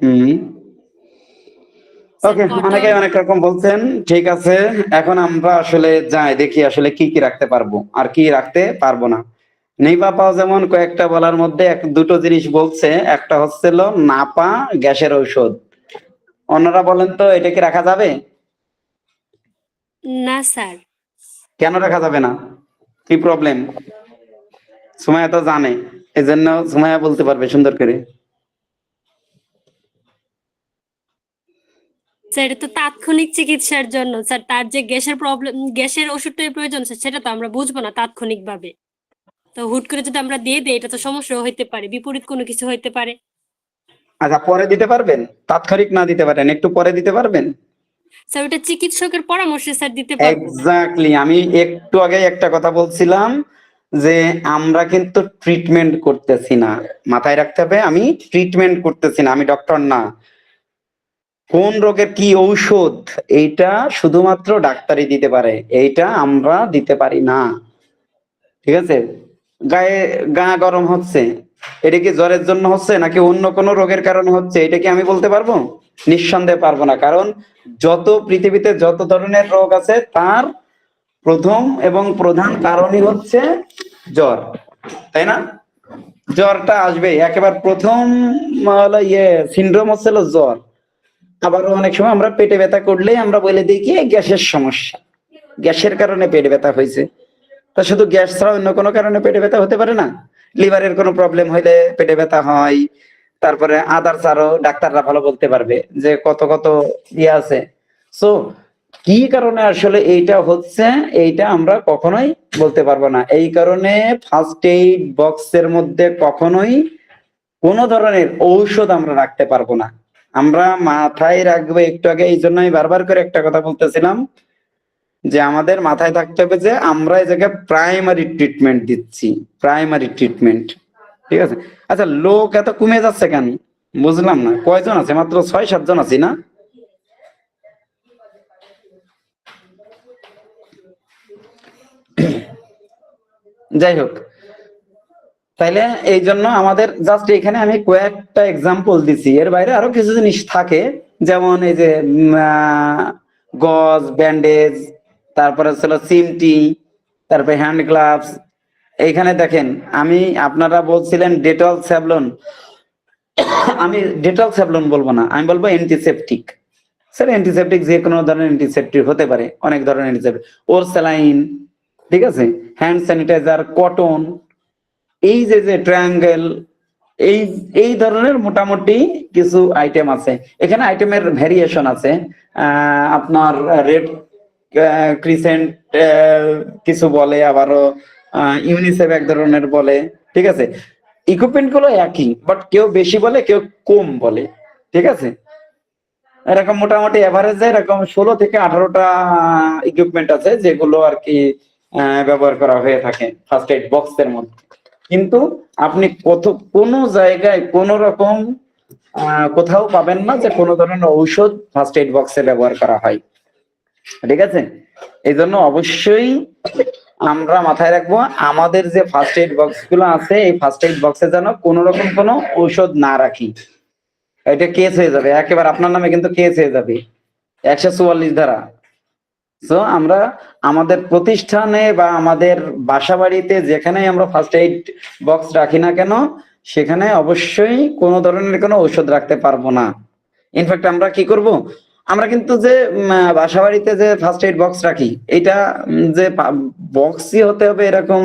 হুম স্যার ওকে, অনেকে কটন। অনেক রকম বলছেন। ঠিক আছে, এখন আমরা আসলে যাই দেখি আসলে কি কি রাখতে পারবো আর কি রাখতে পারবো না। নিপাপাও যেমন কয়েকটা বলার মধ্যে দুটো জিনিস বলছে, একটা হচ্ছিল নাপা, গ্যাসের ঔষধ। অন্যরা বলেন তো এটা কি রাখা যাবে? না স্যার, কেন রাখা যাবে না? কি প্রবলেম? সুমাইয়া তো জানে, এই জন্য সুমাইয়া বলতে পারবে সুন্দর করে। স্যার এটা তো তাৎক্ষণিক চিকিৎসার জন্য স্যার, তার যে গ্যাসের প্রবলেম, গ্যাসের ওষুধটাই প্রয়োজন স্যার, সেটা তো আমরা বুঝবো না তাৎক্ষণিক ভাবে। তো হুট করে যদি আমরা দিয়ে দিই, এটা তো সমস্যা হইতে পারে, বিপরীত কোনো কিছু হইতে পারে। আচ্ছা, পরে দিতে পারবেন? তাৎক্ষণিক না দিতে পারেন, একটু পরে দিতে পারবেন? স্যার ওটা চিকিৎসকের পরামর্শে স্যার দিতে পারবো। এক্স্যাক্টলি, আমি একটু আগে একটা কথা বলছিলাম যে আমরা কিন্তু ট্রিটমেন্ট করতেছি না, মাথায় রাখতে হবে, আমি ট্রিটমেন্ট করতেছি না, আমি ডক্টর না। কোন রোগের কি ঔষধ এইটা শুধুমাত্র ডাক্তারই দিতে পারে, এইটা আমরা দিতে পারি না। ঠিক আছে, গায়ে গা গরম হচ্ছে, এটা কি জ্বরের জন্য হচ্ছে নাকি অন্য কোনো রোগের কারণে হচ্ছে, এটা কি আমি বলতে পারবো? নিঃসন্দেহে পারবো না, কারণ যত পৃথিবীতে যত ধরনের রোগ আছে তার প্রথম এবং প্রধান কারণই হচ্ছে জ্বর, তাই না? জ্বরটা আসবে একেবারে প্রথম, হলো সিনড্রোম হচ্ছিল জ্বর। আবারও অনেক সময় আমরা পেটে ব্যথা করলে আমরা বলে দিই কি গ্যাসের সমস্যা, গ্যাসের কারণে পেট ব্যথা হয়েছে, তা শুধু গ্যাস ছাড়া অন্য কোনো কারণে পেটে ব্যথা হতে পারে না? লিভারের কোনো প্রবলেম হইলে পেটে ব্যথা হয়, তারপরে আদার্স আরো ডাক্তাররা ভালো বলতে পারবে যে কত কত ইয়ে আছে। সো কি কারণে আসলে এইটা হচ্ছে, এইটা আমরা কখনোই বলতে পারবো না। এই কারণে ফার্স্ট এইড বক্সের মধ্যে কখনোই কোনো ধরনের ঔষধ আমরা রাখতে পারবো না। আমরা মাথায় রাখবো, একটু আগে এই জন্য আমি বারবার করে একটা কথা বলতেছিলাম যে আমাদের মাথায় থাকতে হবে যে আমরা এই জায়গায় প্রাইমারি ট্রিটমেন্ট দিচ্ছি, প্রাইমারি ট্রিটমেন্ট। ঠিক আছে? আচ্ছা, লোক এত কমে যাচ্ছে কেন বুঝলাম না। কয়জন আছে? মাত্র 6-7 জন আছি না? যাই হোক, তাইলে এই জন্য আমাদের জাস্ট এখানে আমি কয়েকটা এক্সাম্পল দিছি, এর বাইরে আরো কিছু জিনিস থাকে, যেমন এই যে গজ, ব্যান্ডেজ, তারপরে ছিল চিমটি, তারপরে হ্যান্ড গ্লাভস। এইখানে দেখেন, আমি আপনারা বলছিলেন ডেটল স্যাভলন, আমি ডেটল স্যাভলন বলবো না, আমি বলবো অ্যান্টিসেপটিক। স্যার অ্যান্টিসেপটিক যে কোনো ধরনের অ্যান্টিসেপটিক হতে পারে, অনেক ধরনের অ্যান্টিসেপটিক, ওর স্যালাইন, ঠিক আছে, হ্যান্ড স্যানিটাইজার, কটন, এই যে যে ট্রায়াঙ্গেল, এই এই ধরনের মোটামুটি কিছু আইটেম আছে। এখানে আইটেমের ভ্যারিয়েশন আছে, আপনার রেড ক্রিসেন্ট কিছু বলে, আবারও ইউনিসেফ এক ধরনের বলে। ঠিক আছে? ইকুইপমেন্ট গুলো একই, বাট কেউ বেশি বলে, কেউ কম বলে। ঠিক আছে? এরকম মোটামুটি এভারেজে এরকম 16 থেকে 18টা ইকুইপমেন্ট আছে যেগুলো আর কি ব্যবহার করা হয়ে থাকে ফার্স্ট এইড বক্সের মধ্যে। কিন্তু আপনি কোনো জায়গায় কোন রকম কোথাও পাবেন না যে কোনো ধরনের ঔষধ ফার্স্ট এইড বক্সে ব্যবহার করা হয়। ঠিক আছে? এই জন্য অবশ্যই আমরা মাথায় রাখবো, আমাদের যে ফার্স্ট এইড বক্স গুলো আছে, এই ফার্স্ট এইড বক্সে যেন কোন রকম কোনো ঔষধ না রাখি। এটা কেস হয়ে যাবে, একেবারে আপনার নামে কিন্তু কেস হয়ে যাবে 144 ধারা। সো আমরা আমাদের প্রতিষ্ঠানে বা আমাদের বাসা বাড়িতে যেখানে আমরা ফার্স্ট এইড বক্স রাখি না কেন, সেখানে অবশ্যই কোনো ধরনের কোনো ঔষধ রাখতে পারবো না। ইনফ্যাক্ট আমরা কি করব, আমরা কিন্তু যে বাসা বাড়িতে যে ফার্স্ট এইড বক্স রাখি, এটা যে বক্সই হতে হবে এরকম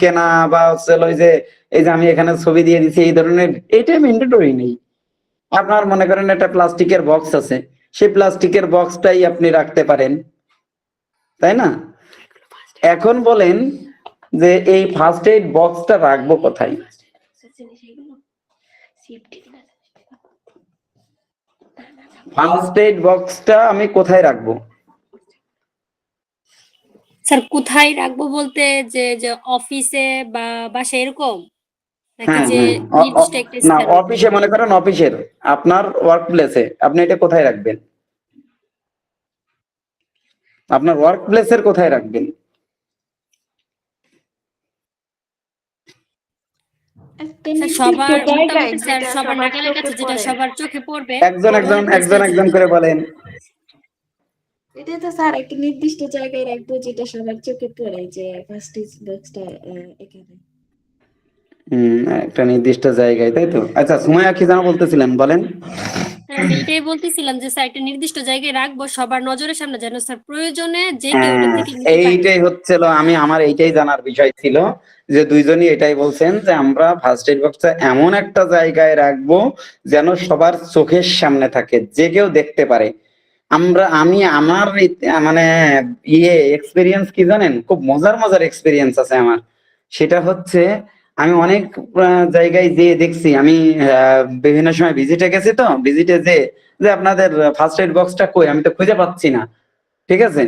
কেনা বা হচ্ছে ওই যে এই যে আমি এখানে ছবি দিয়ে দিচ্ছি এই ধরনের, এইটা ম্যান্ডেটরি নেই। আপনার মনে করেন একটা প্লাস্টিকের বক্স আছে, সেই প্লাস্টিকের বক্সটাই আপনি রাখতে পারেন, তাই না? এখন বলেন যে এই ফার্স্ট এইড বক্সটা রাখবো কোথায়? ফার্স্ট এইড বক্সটা আমি কোথায় রাখবো? স্যার কোথায় রাখবো বলতে যে যে অফিসে বা বাসায় এরকম নাকি হ্যাঁ যে হ্যাঁ, নির্দিষ্ট একটা না স্থানে? অফিসে, মনে করেন অফিসের আপনার ওয়ার্ক প্লেসে আপনি এটা কোথায় রাখবেন? আপনার ওয়ার্ক প্লেসের কোথায় রাখবেন? স্যার সবার মোটামুটি স্যার সবার নাগালের কাছে, যেটা সবার চোখে পড়বে। একজন একজন একজন একজন করে বলেন। এটা তো স্যার একটা নির্দিষ্ট জায়গায় রাখবো যেটা সবার চোখে পড়ে, যে ফার্স্ট এইড বক্সটা এখানে। একটা নির্দিষ্ট জায়গায়, তাই তো? আচ্ছা, সুমাইয়া কি যেন বলতেছিলেন, বলেন। হ্যাঁ, আমি এটাই বলতেছিলাম যে স্যার একটা নির্দিষ্ট জায়গায় রাখবো সবার নজরের সামনে, যেন স্যার প্রয়োজনে যে কেউ ওটা থেকে নিতে পারে। এইটাই হচ্ছিল, আমার এইটাই জানার বিষয় ছিল যে দুইজনই এটাই বলছেন যে আমরা ফার্স্ট এইড বক্সটা এমন একটা জায়গায় রাখবো যেন সবার চোখের সামনে থাকে, যে কেউ দেখতে পারে। আমি আমার মানে এক্সপিরিয়েন্স কি জানেন, খুব মজার মজার এক্সপিরিয়েন্স আছে আমার। সেটা হচ্ছে আমি অনেক জায়গায় যেয়ে দেখছি, আমি বিভিন্ন সময় ভিজিটে গেছি, তো ভিজিটে যে আপনাদের ফার্স্ট এইড বক্সটা কই, আমি তো খুঁজে পাচ্ছি না। ঠিক আছে?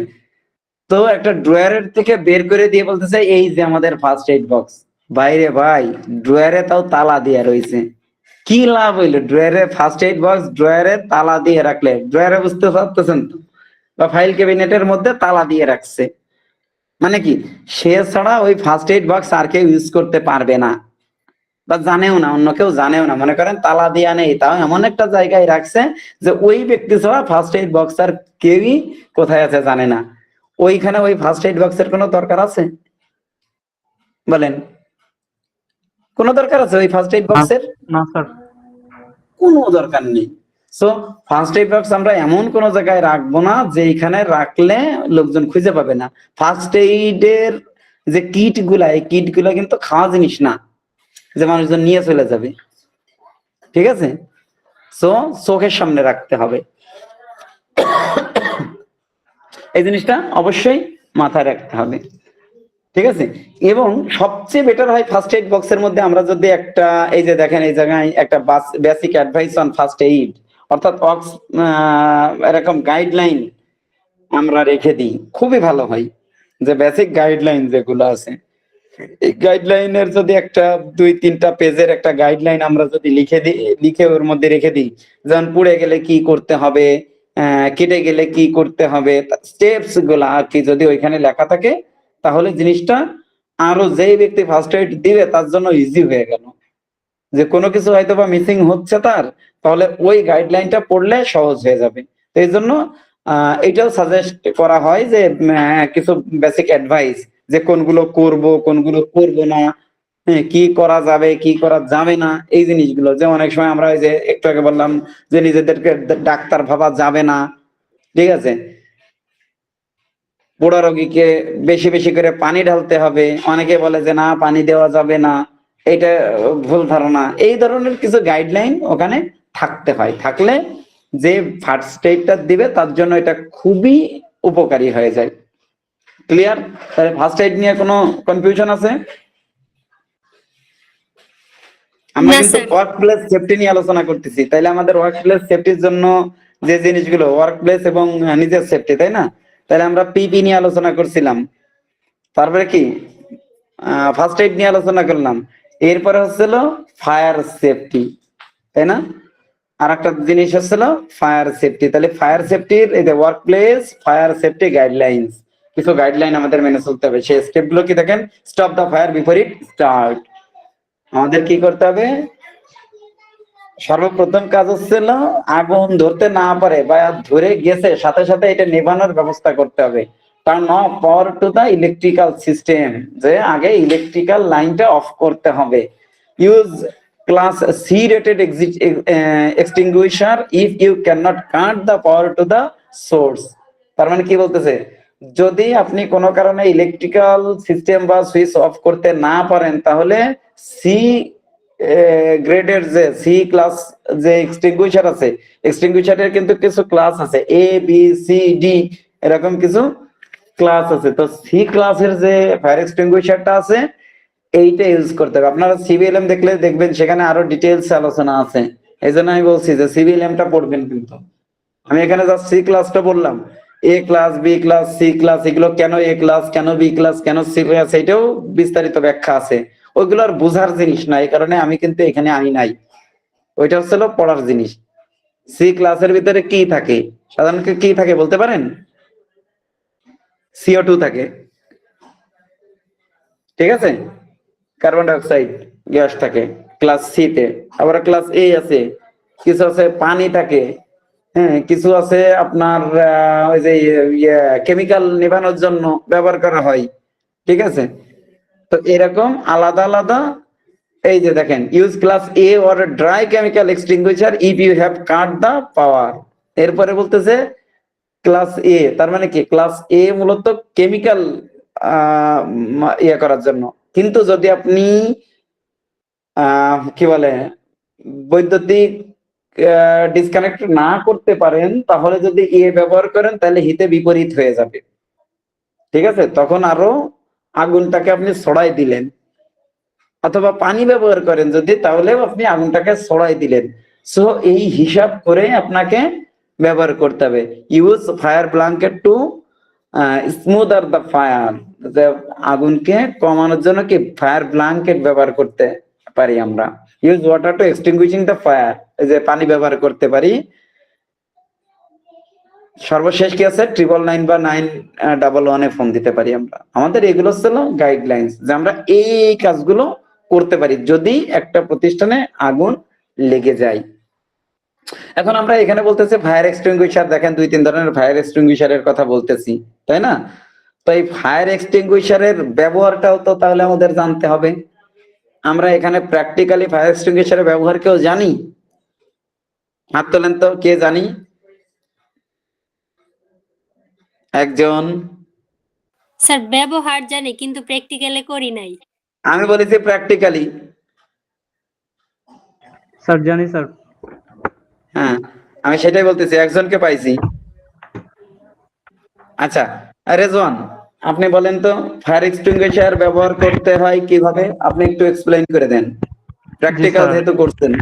তো একটা ড্রয়ারের থেকে বের করে দিয়ে বলতেছে এই যে আমাদের ফার্স্ট এইড বক্স। বাইরে ভাই, ড্রয়ারে তাও তালা দিয়ে রয়েছে। কি লাভ হইলো? ড্রয়ারে ফার্স্ট এইড বক্স ড্রয়ারে তালা দিয়ে রাখলে, ড্রয়ারে বুঝতে পারতেছেন তো, বা ফাইল ক্যাবিনেটের মধ্যে তালা দিয়ে রাখছে, মানে কি সে ছাড়া ওই ফার্স্ট এইড বক্স আর কেউ ইউজ করতে পারবে না, বা জানেও না, অন্য কেউ জানেও না। মনে করেন তালা দিয়া নেই, তাও এমন একটা জায়গায় রাখছে যে ওই ব্যক্তি ছাড়া ফার্স্ট এইড বক্স আর কেউই কোথায় আছে জানে না। ওইখানে ওই ফার্স্ট এইড বক্সের কোনো দরকার আছে? বলেন, কোনো দরকার আছে ওই ফার্স্ট এইড বক্সের? না স্যার। কোনো দরকার নেই। সো ফার্স্ট এইড বক্স আমরা এমন কোন জায়গায় রাখবো না যে এখানে রাখলে লোকজন খুঁজে পাবে না। ফার্স্ট এইডের যে কিট গুলা, এই কিট গুলা কিন্তু খাওয়া জিনিস না যে মানুষজন নিয়ে চলে যাবে, ঠিক আছে? সো চোখের সামনে রাখতে হবে, এই জিনিসটা অবশ্যই মাথায় রাখতে হবে, ঠিক আছে? এবং সবচেয়ে বেটার হয় ফার্স্ট এইড বক্সের মধ্যে আমরা যদি একটা, এই যে দেখেন এই জায়গায় একটা basic advice on first aid, অর্থাৎ এরকম গাইডলাইন আমরা রেখে দিই, খুবই ভালো হয়। যে বেসিক গাইডলাইন যেগুলো আছে, এই গাইডলাইনের যদি একটা 2-3টা পেজের একটা গাইডলাইন আমরা যদি লিখে ওর মধ্যে রেখে দিই, যেমন পুড়ে গেলে কি করতে হবে, কেটে গেলে কি করতে হবে, স্টেপস গুলা আর কি যদি ওইখানে লেখা থাকে, তাহলে জিনিসটা আরো যেই ব্যক্তি ফার্স্ট এইড দিবে তার জন্য ইজি হয়ে গেল। যে কোনো কিছু হয়তো বা মিসিং হচ্ছে তার, তাহলে ওই গাইডলাইনটা পড়লে সহজ হয়ে যাবে। তো এই জন্য এটাও সাজেস্ট করা হয় যে কিছু বেসিক অ্যাডভাইস, যে কোনগুলো করব কোনগুলো করব না, কি করা যাবে কি করা যাবে না, এই জিনিসগুলো। যে অনেক সময় আমরা ওই যে একটু আগে বললাম যে নিজেদেরকে ডাক্তার ভাবা যাবে না, ঠিক আছে? বুড়া রোগীকে বেশি বেশি করে পানি ঢালতে হবে, অনেকে বলে যে না পানি দেওয়া যাবে না, এটা ভুল ধারণা। এই ধরনের কিছু গাইডলাইন ওখানে থাকতে হয়, থাকলে যে ফার্স্ট এইডটা দিবে তার জন্য এটা খুবই উপকারী হয়ে যায়। ক্লিয়ার? তাহলে ফার্স্ট এইড নিয়ে কোনো কনফিউশন আছে? আমরা না কিন্তু স্যার। ওয়ার্ক প্লেস সেফটি নিয়ে আলোচনা করতেছি, তাইলে আমাদের ওয়ার্ক প্লেস সেফটির জন্য যে জিনিসগুলো, ওয়ার্ক প্লেস এবং নিজের সেফটি, তাই না? তাহলে আমরা পিপি নিয়ে আলোচনা করছিলাম, তারপরে কি ফার্স্ট এইড নিয়ে আলোচনা করলাম, এরপরে হচ্ছিল ফায়ার সেফটি, তাই না? আর একটা জিনিস হচ্ছিল ফায়ার সেফটি। তাহলে ফায়ার সেফটির এই যে work place fire safety guidelines, কিছু গাইডলাইন আমাদের মেনে চলতে হবে। সেই স্টেপ গুলো কি দেখেন, stop the fire before it start. আমাদের কি করতে হবে? সর্বপ্রথম কাজ হচ্ছিল আগুন ধরতে না পারে বা ধরে গেছে সাথে সাথে এটা নেভানোর ব্যবস্থা করতে হবে। Turn off power to the electrical system, যে আগে ইলেকট্রিক্যাল লাইনটা অফ করতে হবে। Use class C rated extinguisher if you can not cut the power to the source. তার মানে কি বলতেছে, যদি আপনি কোনো কারণে ইলেকট্রিক্যাল সিস্টেম বা সুইচ অফ করতে না পারেন, তাহলে সি গ্রেডের যে সি ক্লাস যে এক্সটিংগুইশার আছে, এক্সটিংগুইশারের কিন্তু কিছু ক্লাস আছে, এ বি সি ডি এরকম কিছু ক্লাস আছে। তো সি ক্লাসের যে ফায়ার এক্সটিংগুইশারটা আছে এইটা ইউজ করতে হবে। আপনারা সিভিএলএম দেখলে দেখবেন সেখানে আরো ডিটেইলস আলোচনা আছে, এই জন্য আমি বলছি যে সিভিএলএমটা পড়বেন। কিন্তু আমি এখানে জাস্ট সি ক্লাসটা বললাম, A class B class C class, এগুলো কেন এ ক্লাস কেন বি ক্লাস কেন সি ক্লাস, এটাও বিস্তারিত ব্যাখ্যা আছে। ওইগুলো আর বোঝার জিনিস না, এই কারণে আমি কিন্তু এখানে আনি নাই, ওইটা হচ্ছিল পড়ার জিনিস। সি ক্লাসের ভিতরে কি থাকে, সাধারণত কি থাকে বলতে পারেন? CO2 থাকে, ঠিক আছে? কার্বন ডাই অক্সাইড গ্যাস থাকে ক্লাস সি তে। আবার ক্লাস এ আছে, কিছু আছে পানি থাকে, হ্যাঁ, কিছু আছে আপনার ওই যে কেমিক্যাল নেভানোর জন্য ব্যবহার করা হয়, ঠিক আছে? তো এরকম আলাদা আলাদা, এই যে দেখেন, use class A or dry chemical extinguisher if you have cut the power. এরপরে বলতেছে ক্লাস এ, তার মানে কি ক্লাস এ মূলত কেমিক্যাল ইয়ে করার জন্য। কিন্তু যদি আপনি কি বলে বৈদ্যুতিক ডিসকানেক্ট না করতে পারেন, তাহলে যদি এ ব্যবহার করেন তাহলে হিতে বিপরীত হয়ে যাবে, ঠিক আছে? তখন আরো আগুনটাকে আপনি ছড়াই দিলেন। অথবা পানি ব্যবহার করেন যদি, তাহলেও আপনি আগুনটাকে ছড়াই দিলেন। সো এই হিসাব করে আপনাকে ব্যবহার করতে হবে। Use fire blanket to smother the fire, যে আগুনকে কমানোর জন্য কি ফায়ার ব্ল্যাঙ্কেট ব্যবহার করতে পারি আমরা। Use water to extinguishing the fire, যে পানি ব্যবহার করতে পারি। সর্বশেষ কি আছে, 999 বা 911 ফোন দিতে পারি আমরা। আমাদের এগুলো ছিল গাইডলাইন্স, যে আমরা এই কাজগুলো করতে পারি যদি একটা প্রতিষ্ঠানে আগুন লেগে যায়। এখন আমরা এখানে বলতেছি ফায়ার এক্সটিংগুইশার, দেখেন 2-3 ধরনের ফায়ার এক্সটিংগুইশারের কথা বলতেছি, তাই না? তো এই ফায়ার এক্সটিংগুইশারের ব্যবহারটাও তো তাহলে আমাদের জানতে হবে। আমরা এখানে প্র্যাকটিক্যালি ফায়ার এক্সটিংগুইশারের ব্যবহার কেউ জানি? হাত তোলেন তো, কে জানি একজন। স্যার ব্যবহার জানি কিন্তু প্র্যাকটিক্যালে করি নাই। আমি বলেছি প্র্যাকটিক্যালি। স্যার জানি স্যার। হ্যাঁ, আমি সেটাই বলতেছি, একজনকে পাইছি। আচ্ছা, রেজওয়ান, আপনি বলেন তো ফায়ার এক্সটিংগুইশার ব্যবহার করতে হয় কিভাবে, আপনি একটু এক্সপ্লেইন করে দেন, প্র্যাকটিক্যাল স্যার। যেহেতু করছেন।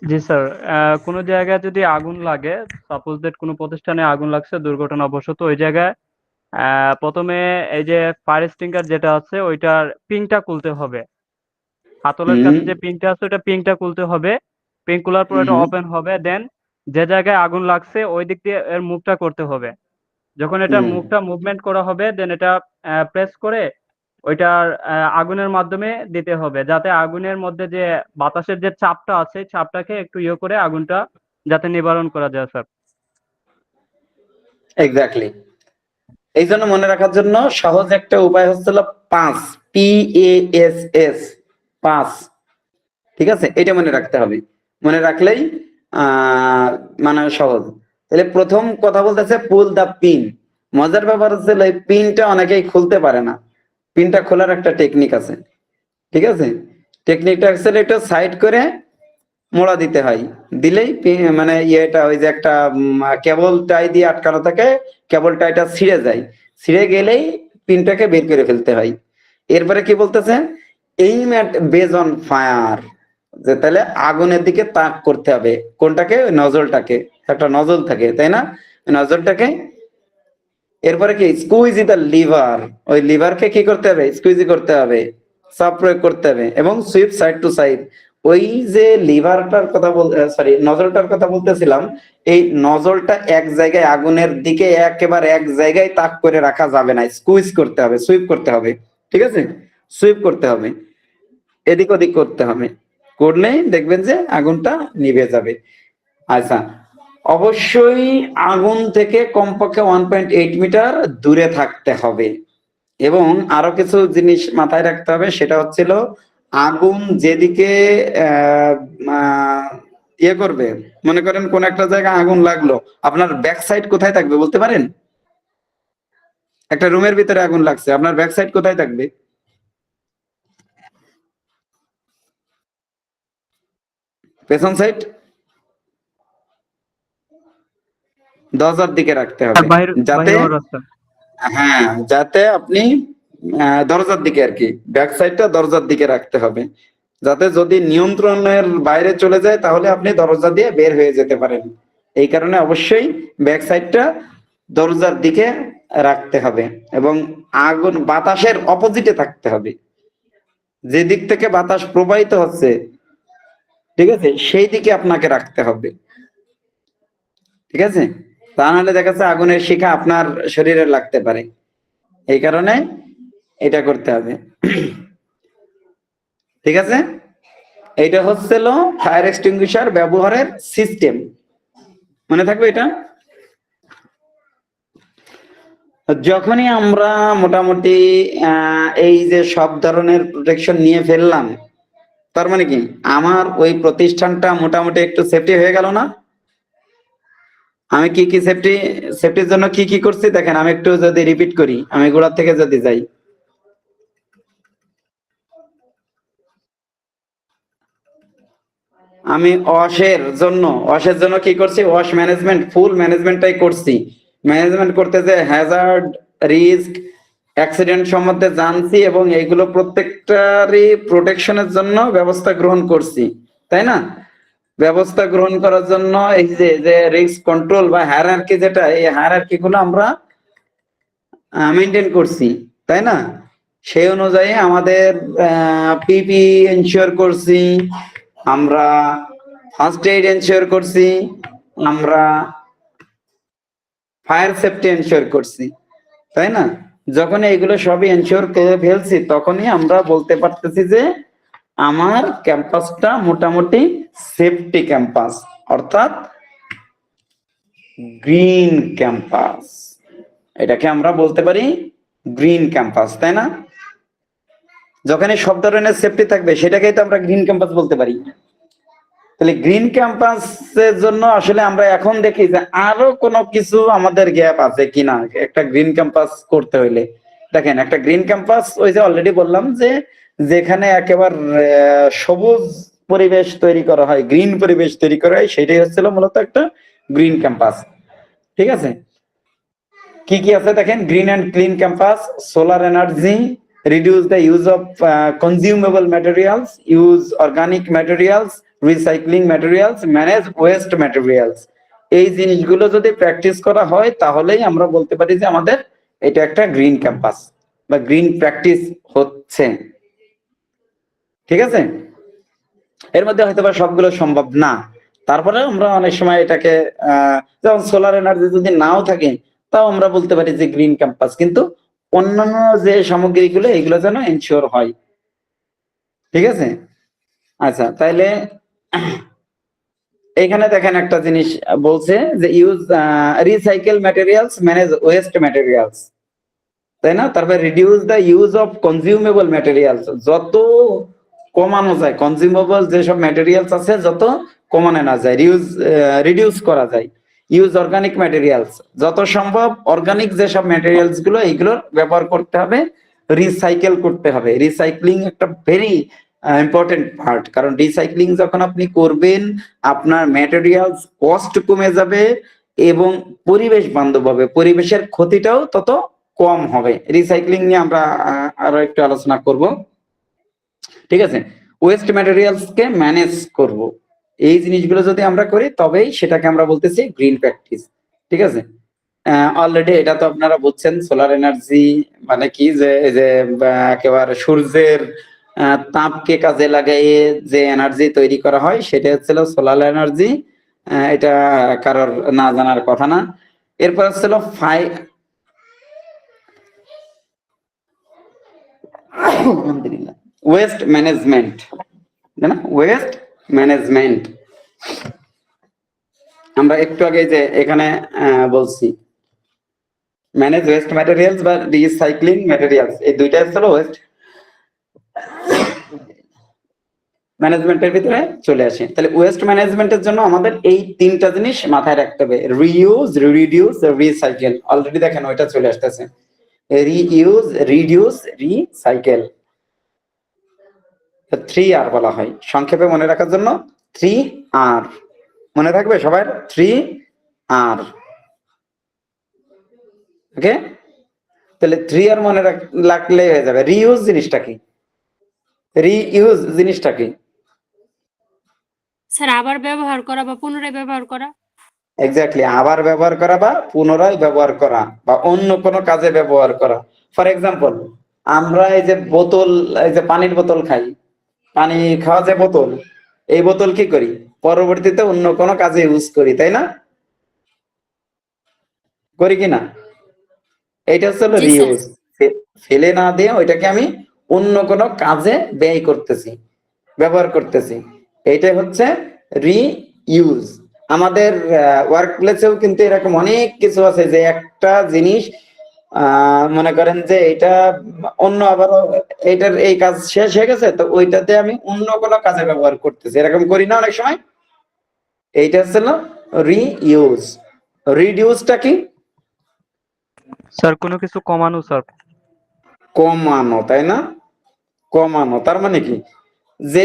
জি স্যার, কোনো জায়গায় যদি আগুন লাগে, সাপোজ দ্যাট কোনো প্রতিষ্ঠানে আগুন লাগছে দুর্ঘটনাবশত, ওই জায়গায় প্রথমে এই যে ফায়ার এক্সটিংগার যেটা আছে ওইটার পিনটা খুলতে হবে। হাতলের হুম কাছে যে পিনটা আছে ওটা পিনটা খুলতে হবে। পিন খোলার পর এটা হুম ওপেন হবে, দেন যে জায়গায় আগুন লাগছে ওই দিক দিয়ে এর মুভটা করতে হবে। যখন এটা হুম মুভটা মুভমেন্ট করা হবে, দেন এটা প্রেস করে ওইটার আগুনের মাধ্যমে দিতে হবে, যাতে আগুনের মধ্যে যে বাতাসের যে চাপটা আছে চাপটাকে একটু ইয়ে করে আগুনটা যাতে নিবারণ করা যায় স্যার। এক্স্যাক্টলি। এই জন্য মনে রাখার জন্য সহজ একটা উপায় হচ্ছিল পাঁচ, PASS, পাঁচ। ঠিক আছে, এটা মনে রাখতে হবে, মনে রাখলেই মানে সহজ। তাহলে প্রথম কথা বলতেছে পুল দা পিন। মজার ব্যাপার হচ্ছে এই পিনটা অনেকেই খুলতে পারে না। পিনটা খোলার একটা টেকনিক আছে, ঠিক আছে? টেকনিকটা হচ্ছে একটু সাইড করে মোড়া দিতে হয়, দিলেই মানে ইয়েটা ওই যে একটা কেবল টাই দিয়ে আটকানো থাকে, কেবল টাইটা ছিঁড়ে যায়, ছিঁড়ে গেলেই পিনটাকে বের করে ফেলতে হয়। এরপরে কি বলতেছে, aim at base on fire, যে তাহলে আগুনের দিকে তাক করতে হবে। কোনটাকে? ওই নজলটাকে, একটা নজল থাকে তাই না, ওই নজলটাকে। এরপরে কি, স্কুইজ দ্য লিভার, ওই লিভারকে কি করতে হবে? স্কুইজি করতে হবে, চাপ প্রয়োগ করতে হবে, এবং সুইপ সাইড টু সাইড। ওই যে লিভারটার কথা সরি নজলটার কথা বলতেছিলাম, এই নজলটা এক জায়গায় আগুনের দিকে একেবারে এক জায়গায় তাক করে রাখা যাবে না, স্কুইজ করতে হবে, সুইপ করতে হবে, ঠিক আছে? সুইপ করতে হবে, এদিক ওদিক করতে হবে, করলেই দেখবেন যে আগুনটা নিভে যাবে। আচ্ছা, অবশ্যই আগুন থেকে কমপক্ষে 1.8 মিটার দূরে থাকতে হবে। এবং আরো কিছু জিনিস মাথায় রাখতে হবে, সেটা হচ্ছিল আগুন যেদিকে ইয়ে করবে, মনে করেন কোন একটা জায়গায় আগুন লাগলো, আপনার ব্যাক সাইড কোথায় থাকবে বলতে পারেন? একটা রুমের ভিতরে আগুন লাগছে, আপনার ব্যাক সাইড কোথায় থাকবে? পেছন সাইড? দরজার দিকে রাখতে হবে, যাতে রাস্তা। হ্যাঁ, যাতে আপনি দরজার দিকে আর কি, ব্যাক সাইডটা দরজার দিকে রাখতে হবে, যাতে যদি নিয়ন্ত্রণের বাইরে চলে যায় তাহলে আপনি দরজা দিয়ে বের হয়ে যেতে পারেন। এই কারণে অবশ্যই ব্যাক সাইডটা দরজার দিকে রাখতে হবে, এবং আগুন বাতাসের অপোজিটে থাকতে হবে, যে দিক থেকে বাতাস প্রবাহিত হচ্ছে, ঠিক আছে, সেই দিকে আপনাকে রাখতে হবে, ঠিক আছে? তা নাহলে দেখা যাচ্ছে আগুনের শিখা আপনার শরীরে লাগতে পারে, এই কারণে এটা করতে হবে। ঠিক আছে, এইটা হচ্ছিল ফায়ার এক্সটিংগুইশার ব্যবহারের সিস্টেম, মনে থাকবে এটা। যখনই আমরা মোটামুটি এই যে সব ধরনের প্রোটেকশন নিয়ে ফেললাম, তার মানে কি আমার ওই প্রতিষ্ঠানটা মোটামুটি একটু সেফটি হয়ে গেল না? আমি কি কি সেফটির জন্য কি কি করছি দেখেন, আমি একটু যদি রিপিট করি, আমি গোড়ার থেকে যদি যাই, আমি ওয়াশের জন্য কি করছি, ওয়াশ ম্যানেজমেন্ট, ফুল ম্যানেজমেন্টটাই করছি। ম্যানেজমেন্ট করতে যে হ্যাজার্ড, রিস্ক, অ্যাক্সিডেন্ট সম্বন্ধে জানছি, এবং এইগুলো প্রত্যেকটারই প্রোটেকশনের জন্য ব্যবস্থা গ্রহণ করছি, তাই না? ব্যবস্থা গ্রহণ করার জন্য এই যে রিস্ক কন্ট্রোল বা হায়ারার্কি, যেটা এই হায়ারার্কি গুলো আমরা মেনটেন করছি, তাই না? সেই অনুযায়ী আমাদের পিপি এনশিওর করছি, আমরা ফার্স্ট এইড এনশিওর করছি, আমরা ফায়ার সেফটি এনশিওর করছি, তাই না? যখন এগুলো সবই এনশিওর করে ফেলছি, তখনই আমরা বলতে পারতেছি যে আমার ক্যাম্পাসটা মোটামুটি সেফটি ক্যাম্পাস, অর্থাৎ গ্রিন ক্যাম্পাস। এটাকে আমরা বলতে পারি গ্রিন ক্যাম্পাস, তাই না? যখনই সব ধরনের সেফটি থাকবে সেটাকেই তো আমরা গ্রিন ক্যাম্পাস বলতে পারি। তাহলে গ্রিন ক্যাম্পাসের জন্য আসলে আমরা এখন দেখি যে আরো কোনো কিছু আমাদের গ্যাপ আছে কিনা একটা গ্রিন ক্যাম্পাস করতে হইলে। দেখেন একটা গ্রিন ক্যাম্পাস ওই যে অলরেডি বললাম যে যেখানে একেবারে সবুজ পরিবেশ তৈরি করা হয়, গ্রিন পরিবেশ তৈরি করা হয়, সেটাই হচ্ছিল মূলত একটা গ্রিন ক্যাম্পাস। ঠিক আছে, কি কি আছে দেখেন, green and clean campus, solar energy, reduce the use of consumable materials, use organic materials, recycling materials, manage waste materials। এই জিনিসগুলো যদি প্র্যাকটিস করা হয় তাহলেই আমরা বলতে পারি যে আমাদের এটা একটা গ্রিন ক্যাম্পাস বা গ্রিন প্র্যাকটিস হচ্ছে। ঠিক আছে, এর মধ্যে হয়তো বা সবগুলো সম্ভব না, তারপরে আমরা অনেক সময় এটাকে যেমন সোলার এনার্জি যদি নাও থাকে তাও আমরা বলতে পারি যে গ্রিন ক্যাম্পাস, কিন্তু অন্যান্য যে সামগ্রীগুলো এগুলো যেন এনশিওর হয়। ঠিক আছে, আচ্ছা তাইলে এখানে দেখেন একটা জিনিস বলছে যে use recycle materials, manage West materials, তাই না? তারপরে reduce the use of consumable materials, যত কমানো যায় কনজিউমেবল যেসব ম্যাটেরিয়ালস আছে যত কমানো না যায় রিডিউস করা যায়। ইউজ অর্গানিক ম্যাটেরিয়ালস, যত সম্ভব অর্গানিক যেসব ম্যাটেরিয়ালস গুলো এইগুলোর ব্যবহার করতে হবে, রিসাইকেল করতে হবে। রিসাইক্লিং একটা ভেরি ইম্পর্টেন্ট পার্ট, কারণ রিসাইক্লিং যখন আপনি করবেন আপনার ম্যাটেরিয়ালস কস্ট কমে যাবে এবং পরিবেশ বান্ধব হবে, পরিবেশের ক্ষতিটাও তত কম হবে। রিসাইক্লিং নিয়ে আমরা আরো একটু আলোচনা করব। ঠিক আছে, ওয়েস্ট ম্যাটেরিয়ালস কে ম্যানেজ করব, এই জিনিসগুলো যদি আমরা করি তবেই সেটাকে আমরা বলতেছি গ্রিন প্র্যাকটিস। ঠিক আছে, অলরেডি এটা তো আপনারা বুঝছেন সোলার এনার্জি মানে কি, যে একেবারে সূর্যের তাপকে কাজে লাগিয়ে যে এনার্জি তৈরি করা হয় সেটা হচ্ছিল সোলার এনার্জি। এটা কারোর না জানার কথা না। এরপর হচ্ছিল আলহামদুলিল্লাহ ওয়েস্ট ম্যানেজমেন্ট, না ওয়েস্ট ম্যানেজমেন্ট আমরা একটু আগে যে এখানে বলছি ম্যানেজ ওয়েস্ট ম্যাটেরিয়ালস বা রিসাইক্লিং ম্যাটেরিয়ালস, এই দুইটা হলো ওয়েস্ট ম্যানেজমেন্টের ভিতরে চলে আসে। তাহলে ওয়েস্ট ম্যানেজমেন্টের জন্য আমাদের এই তিনটা জিনিস মাথায় রাখতে হবে, রিইউজ, রিডিউস, রিসাইকেল। অলরেডি দেখেন ওইটা চলে আসতেছে, রিইউজ, রিডিউস, রিসাইকেল, 3R বলা হয় সংক্ষেপে মনে রাখার জন্য। 3R মনে থাকবে সবার, 3R। ওকে, তাহলে 3R মনে রাখলে হয়ে যাবে। রিইউজ জিনিসটা কি? রিইউজ জিনিসটা কি? স্যার আবার ব্যবহার করা বা পুনরায় ব্যবহার করা। এক্স্যাক্টলি, আবার ব্যবহার করা বা পুনরায় ব্যবহার করা বা অন্য কোনো কাজে ব্যবহার করা। ফর এক্সাম্পল, আমরা এই যে বোতল, এই যে পানির বোতল খাই, পানি খাওয়া যে বোতল, এই বোতল কি করি পরবর্তীতে অন্য কোনো কাজে ইউজ করি, তাই না? করি কিনা? এইটা হচ্ছে জি স্যার। রিইউজ, ফেলে না দিয়ে ওইটাকে আমি অন্য কোনো কাজে ব্যয় করতেছি, ব্যবহার করতেছি, এইটাই হচ্ছে রিইউজ। আমাদের ওয়ার্ক প্লেসেও কিন্তু এরকম অনেক কিছু আছে যে একটা জিনিস মনে করেন যে এটা অন্য আবারও এটার এই কাজ শেষ হয়ে গেছে তো ওইটাতে আমি অন্য কোনো কাজে ব্যবহার করতেছি, এরকম করি না অনেক সময়? এইটা হচ্ছে না রিইউজ। রিডিউসটা কি? স্যার কোনো কিছু কমানো স্যার। কমানো, তাই না? কমানো তার মানে কি, যে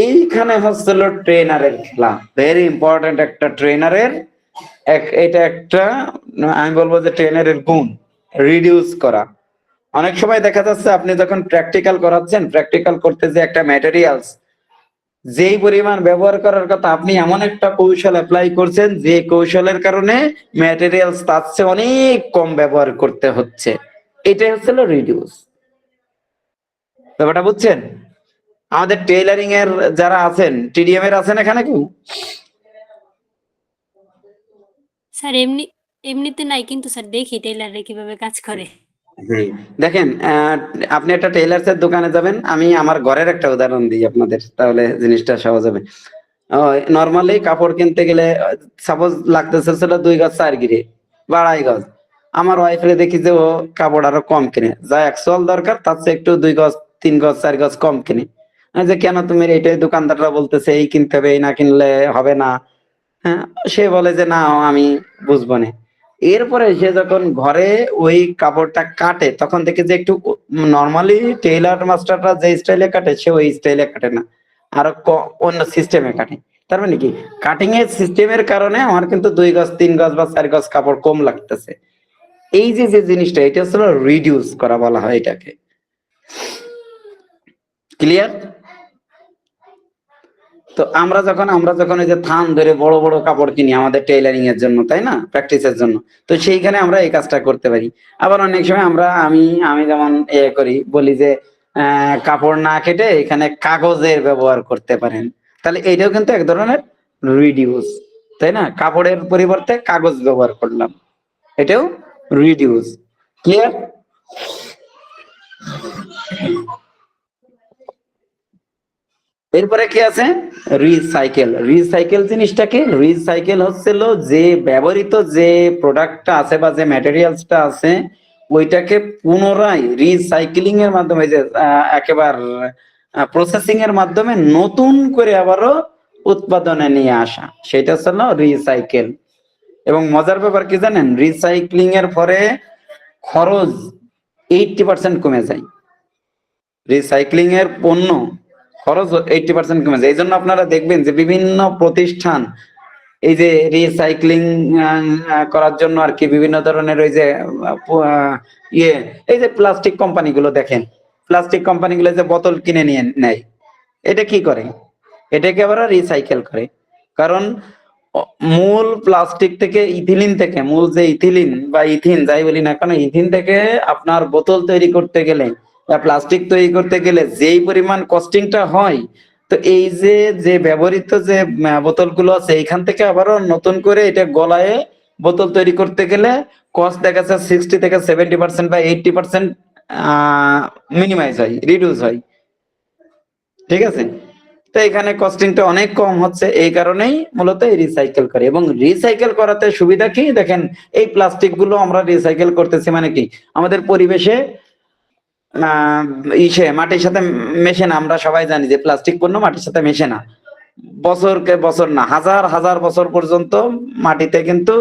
এইখানে হচ্ছিল ট্রেনারের খেলা, ভেরি ইম্পর্টেন্ট একটা ট্রেনারের, এটা একটা আমি বলবো যে ট্রেনারের গুণ, রিডিউস করা। অনেক সময় দেখা যাচ্ছে আপনি যখন প্র্যাকটিক্যাল করাচ্ছেন, প্র্যাকটিক্যাল করতে যে একটা ম্যাটেরিয়ালস যেই পরিমাণ ব্যবহার করার কথা আপনি এমন একটা কৌশল অ্যাপ্লাই করছেন যে কৌশলের কারণে ম্যাটেরিয়ালস তার চেয়ে অনেক কম ব্যবহার করতে হচ্ছে, এটাই হচ্ছিল রিডিউস। ব্যাপারটা বুঝছেন? আমাদের টেইলারিং এর যারা আছেন, টিডিএম এর আছেন এখানে কেউ? স্যার এমনিতে নাই, কিন্তু স্যার দেখি টেইলাররা কিভাবে কাজ করে। দেখেন আপনি একটা টেইলার্স এর দোকানে যাবেন, আমি আমার ঘরের একটা উদাহরণ দিই আপনাদের, তাহলে জিনিসটা সহজ হবে। নরমালি কাপড় কিনতে গেলে সাপোজ লাগতেছে 2 গজ 4 গিরে বা 2.5 গজ, আমার ওয়াইফরে দেখি যে ও কাপড় আরো কম কিনে, যা অ্যাকচুয়াল দরকার তার চেয়ে একটু 2 গজ 3 গজ 4 গজ কম কিনে। যে কেন তুমি এটাই, দোকানদাররা বলতেছে এই কিনতে হবে, এই না কিনলে হবে না। হ্যাঁ, সে বলে যে না আমি বুঝবো না। এরপরে সে যখন ঘরে ওই কাপড়টা কাটে তখন দেখে যে একটু নর্মালি টেইলার মাস্টাররা যে স্টাইলে কাটে সে ওই স্টাইলে কাটে না, আরো অন্য সিস্টেমে কাটে। তার মানে কি, কাটিং এর সিস্টেমের কারণে আমার কিন্তু 2 গজ 3 গজ বা 4 গজ কাপড় কম লাগতেছে। এই যে যে জিনিসটা, এটা হচ্ছে রিডিউস করা বলা হয় এটাকে। ক্লিয়ার? তো আমরা যখন এই যে থান ধরে বড় বড় কাপড় কিনি আমাদের টেইলারিং এর জন্য, তাই না, প্র্যাকটিসের জন্য, তো সেইখানে আমরা এই কাজটা করতে পারি। আবার অনেক সময় আমি যেমন করি, বলি যে কাপড় না কেটে এখানে কাগজের ব্যবহার করতে পারেন, তাহলে এইটাও কিন্তু এক ধরনের রিডিউস, তাই না? কাপড়ের পরিবর্তে কাগজ ব্যবহার করলাম, এটাও রিডিউস। ক্লিয়ার? এরপরে কি আছে? রিসাইকেল। রিসাইকেল জিনিসটা কি? রিসাইকেল হচ্ছিল যে ব্যবহৃত যে প্রোডাক্টটা আছে বা যে ম্যাটেরিয়ালসটা আছে ওইটাকে পুনরায় রিসাইক্লিং এর মাধ্যমে, যে একেবারে প্রসেসিং এর মাধ্যমে নতুন করে আবারও উৎপাদনে নিয়ে আসা, সেটা হচ্ছে রিসাইকেল। এবং মজার ব্যাপার কি জানেন, রিসাইক্লিং এর পরে খরচ 80% কমে যায়। রিসাইক্লিং এর পণ্য খরচ 80% কমে যায়। এই জন্য আপনারা দেখবেন যে বিভিন্ন প্রতিষ্ঠান এই যে রিসাইক্লিং করার জন্য আর কি বিভিন্ন ধরনের ওই যে এই যে প্লাস্টিক কোম্পানিগুলো দেখেন, প্লাস্টিক কোম্পানিগুলো যে বোতল কিনে নিয়ে নেয়, এটা কি করে? এটাকে আবার রিসাইকেল করে। কারণ মূল প্লাস্টিক থেকে মূল যে ইথিলিন বা ইথিন যাই বলি না কেন, ইথিন থেকে আপনার বোতল তৈরি করতে গেলে বা প্লাস্টিক তৈরি করতে গেলে যেই পরিমাণ কস্টিংটা হয়, তো এই যে ব্যবহৃত যে বোতলগুলো আছে এইখান থেকে আবারও নতুন করে এটা গলায় বোতল তৈরি করতে গেলে কস্ট দেখা যাচ্ছে 60 থেকে 70% বা 80% মিনিমাইজ হয়, রিডিউস হয়। ঠিক আছে? তো এখানে কস্টিংটা অনেক কম হচ্ছে, এই কারণেই মূলত এই রিসাইকেল করে। এবং রিসাইকেল করাতে সুবিধা কি দেখেন, এই প্লাস্টিক গুলো আমরা রিসাইকেল করতেছি মানে কি, আমাদের পরিবেশে মাটির সাথে মেশে না। আমরা সবাই জানি যে প্লাস্টিক পণ্য মাটির সাথে মেশে না, বছরকে বছর না হাজার হাজার বছর পর্যন্ত মাটিতে কিন্তু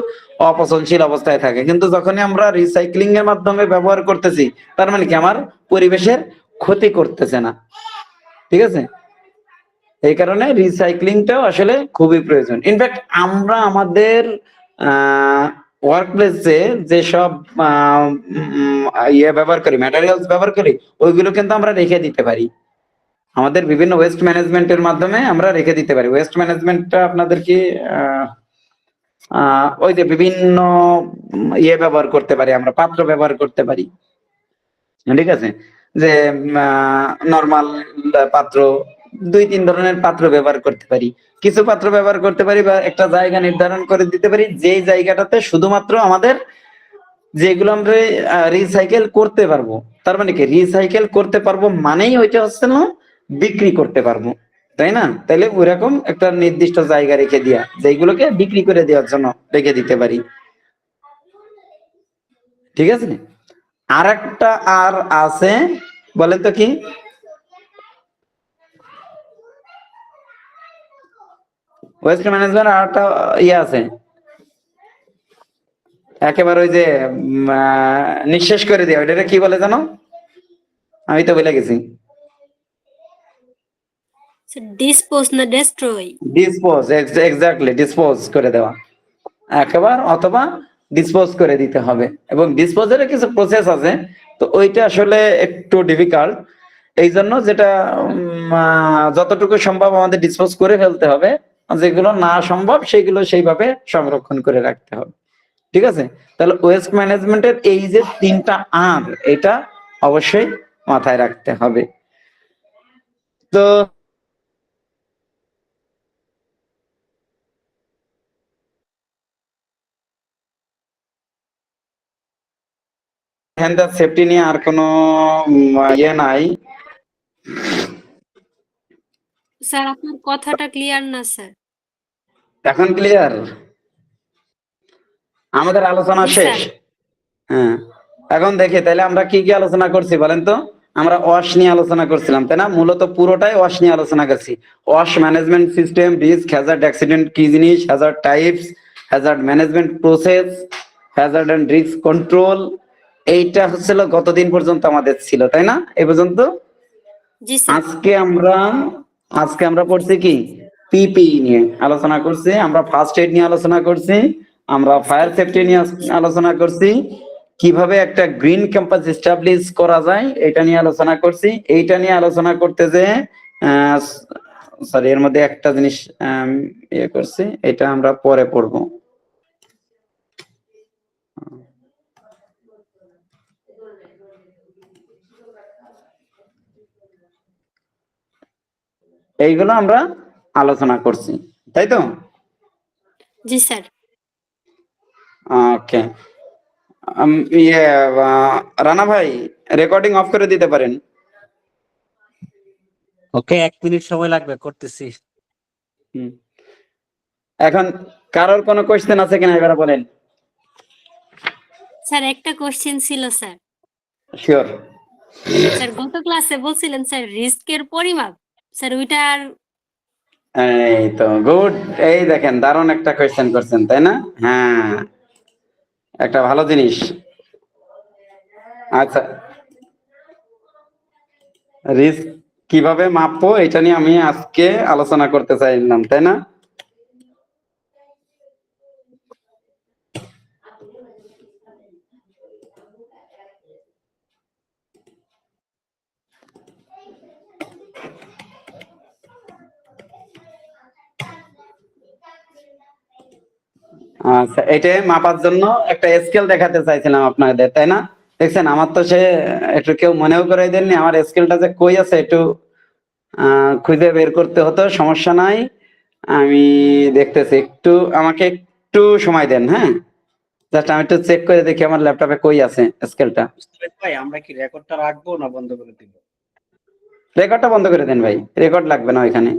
অপচনশীল অবস্থায় থাকে। কিন্তু যখনই আমরা রিসাইক্লিং এর মাধ্যমে ব্যবহার করতেছি, তার মানে কি আমার পরিবেশের ক্ষতি করতেছে না। ঠিক আছে? এই কারণে রিসাইক্লিংটাও আসলে খুবই প্রয়োজন। ইনফ্যাক্ট আমরা আমাদের ওয়ার্ক প্লেসে যেসব ব্যবহার করি, ম্যাটেরিয়ালস ব্যবহার করি, ওইগুলো কিন্তু আমরা রেখে দিতে পারি। আমাদের বিভিন্ন ওয়েস্ট ম্যানেজমেন্টের মাধ্যমে আমরা রেখে দিতে পারি। ওয়েস্ট ম্যানেজমেন্টটা আপনাদেরকে ওই যে বিভিন্ন ব্যবহার করতে পারি, আমরা পাত্র ব্যবহার করতে পারি। ঠিক আছে? যে নরমাল পাত্র, 2-3 ধরনের পাত্র ব্যবহার করতে পারি। কিছু পাত্র ব্যবহার করতে পারি বা একটা জায়গা নির্ধারণ করে দিতে পারি, যে জায়গাটাতে শুধুমাত্র আমাদের যেগুলো আমরা রিসাইকেল করতে পারবো। তার মানে কি, রিসাইকেল করতে পারবো মানেই ওইটা হচ্ছে না বিক্রি করতে পারবো, তাই না? তাহলে ওইরকম একটা নির্দিষ্ট জায়গা রেখে দিয়া যেগুলোকে বিক্রি করে দেওয়ার জন্য রেখে দিতে পারি। ঠিক আছে? আর একটা আর আছে, বলেন তো কি? ওয়েস্ট ম্যানেজমেন্ট আর একটা আছে, একেবারে ওই যে নিঃশেষ করে দেওয়া, ওইটা কি বলে জানো? আমি তো বলে গেছি। ডিসপোজ না ডেস্ট্রয়? ডিসপোজ, এক্স্যাক্টলি, ডিসপোজ করে দেওয়া একেবারে, অথবা ডিসপোজ করে দিতে হবে। এবং ডিসপোজের কিছু প্রসেস আছে, তো ওইটা আসলে একটু ডিফিকাল্ট। এই জন্য যেটা যতটুকু সম্ভব আমাদের ডিসপোজ করে ফেলতে হবে, যেগুলো না সম্ভব সেগুলো সেইভাবে সংরক্ষণ করে রাখতে হবে। ঠিক আছে? তাহলে ওয়েস্ট ম্যানেজমেন্টের এই যে 3টা আর, এটা অবশ্যই মাথায় রাখতে হবে। তো হ্যান্ডার সেফটি নিয়ে আর কোনো নাই। স্যার আপনার কথাটা ক্লিয়ার না স্যার। এখন ক্লিয়ার? আমাদের আলোচনা জি শেষ। স্যার। হ্যাঁ, এখন দেখি তাহলে আমরা কি কি আলোচনা করছি বলেন তো। আমরা ওয়াশ নিয়ে আলোচনা করছিলাম, তাই না? মূলত পুরোটাই ওয়াশ নিয়ে আলোচনা করছি। ওয়াশ management system, risk, hazard, accident কি জিনিস, hazard types, hazard management process, hazard and risk control. এইটা হচ্ছিল গতদিন পর্যন্ত আমাদের ছিল, তাই না? এই পর্যন্ত। জি স্যার। আজকে আমরা পড়ছি কি, পিপিই নিয়ে আলোচনা করছি, আমরা ফার্স্ট এইড নিয়ে আলোচনা করছি, আমরা ফায়ার সেফটি নিয়ে আলোচনা করছি, কিভাবে একটা গ্রিন ক্যাম্পাস এস্টাবলিশ করা যায় এটা নিয়ে আলোচনা করছি। এইটা নিয়ে আলোচনা করতে যে সরি, এর মধ্যে একটা জিনিস ইয়ে করছি, এটা আমরা পরে পড়বো। এইগুলো আমরা আলোচনা করছি, তাই তো? জি স্যার। ওকে। ইয়ে রানা ভাই, রেকর্ডিং অফ করে দিতে পারেন। ওকে, 1 মিনিট সময় লাগবে, করতেছি। এখন কারোর কোনো কোশ্চেন আছে কিনা এবারে বলেন। স্যার একটা কোশ্চেন ছিল স্যার। শিওর। স্যার গত ক্লাসে বলছিলেন স্যার রিস্কের পরিমাপ, স্যার ওইটার এই তো গুড, এই দেখেন দারুণ একটা কোশ্চেন করছেন, তাই না? হ্যাঁ, একটা ভালো জিনিস। আচ্ছা, রিস্ক কিভাবে মাপবো এটা নিয়ে আমি আজকে আলোচনা করতে চাইলাম, তাই না? আচ্ছা, এটা মাপার জন্য একটা স্কেল দেখাতে চাইছিলাম আপনাদের, তাই না? দেখছেন আমার তো সে একটু কেউ মনেও করে দেননি, আমার স্কেলটা যে কই আছে একটু খুঁজে বের করতে হতো, সমস্যা নাই, আমি দেখতেছি, একটু আমাকে একটু সময় দেন। হ্যাঁ, জাস্ট আমি একটু চেক করে দেখি আমার ল্যাপটপে কই আছে স্কেলটা। ভাই আমরা কি রেকর্ডটা রাখবো না বন্ধ করে দিব? রেকর্ডটা বন্ধ করে দেন ভাই, রেকর্ড লাগবে না ওইখানে।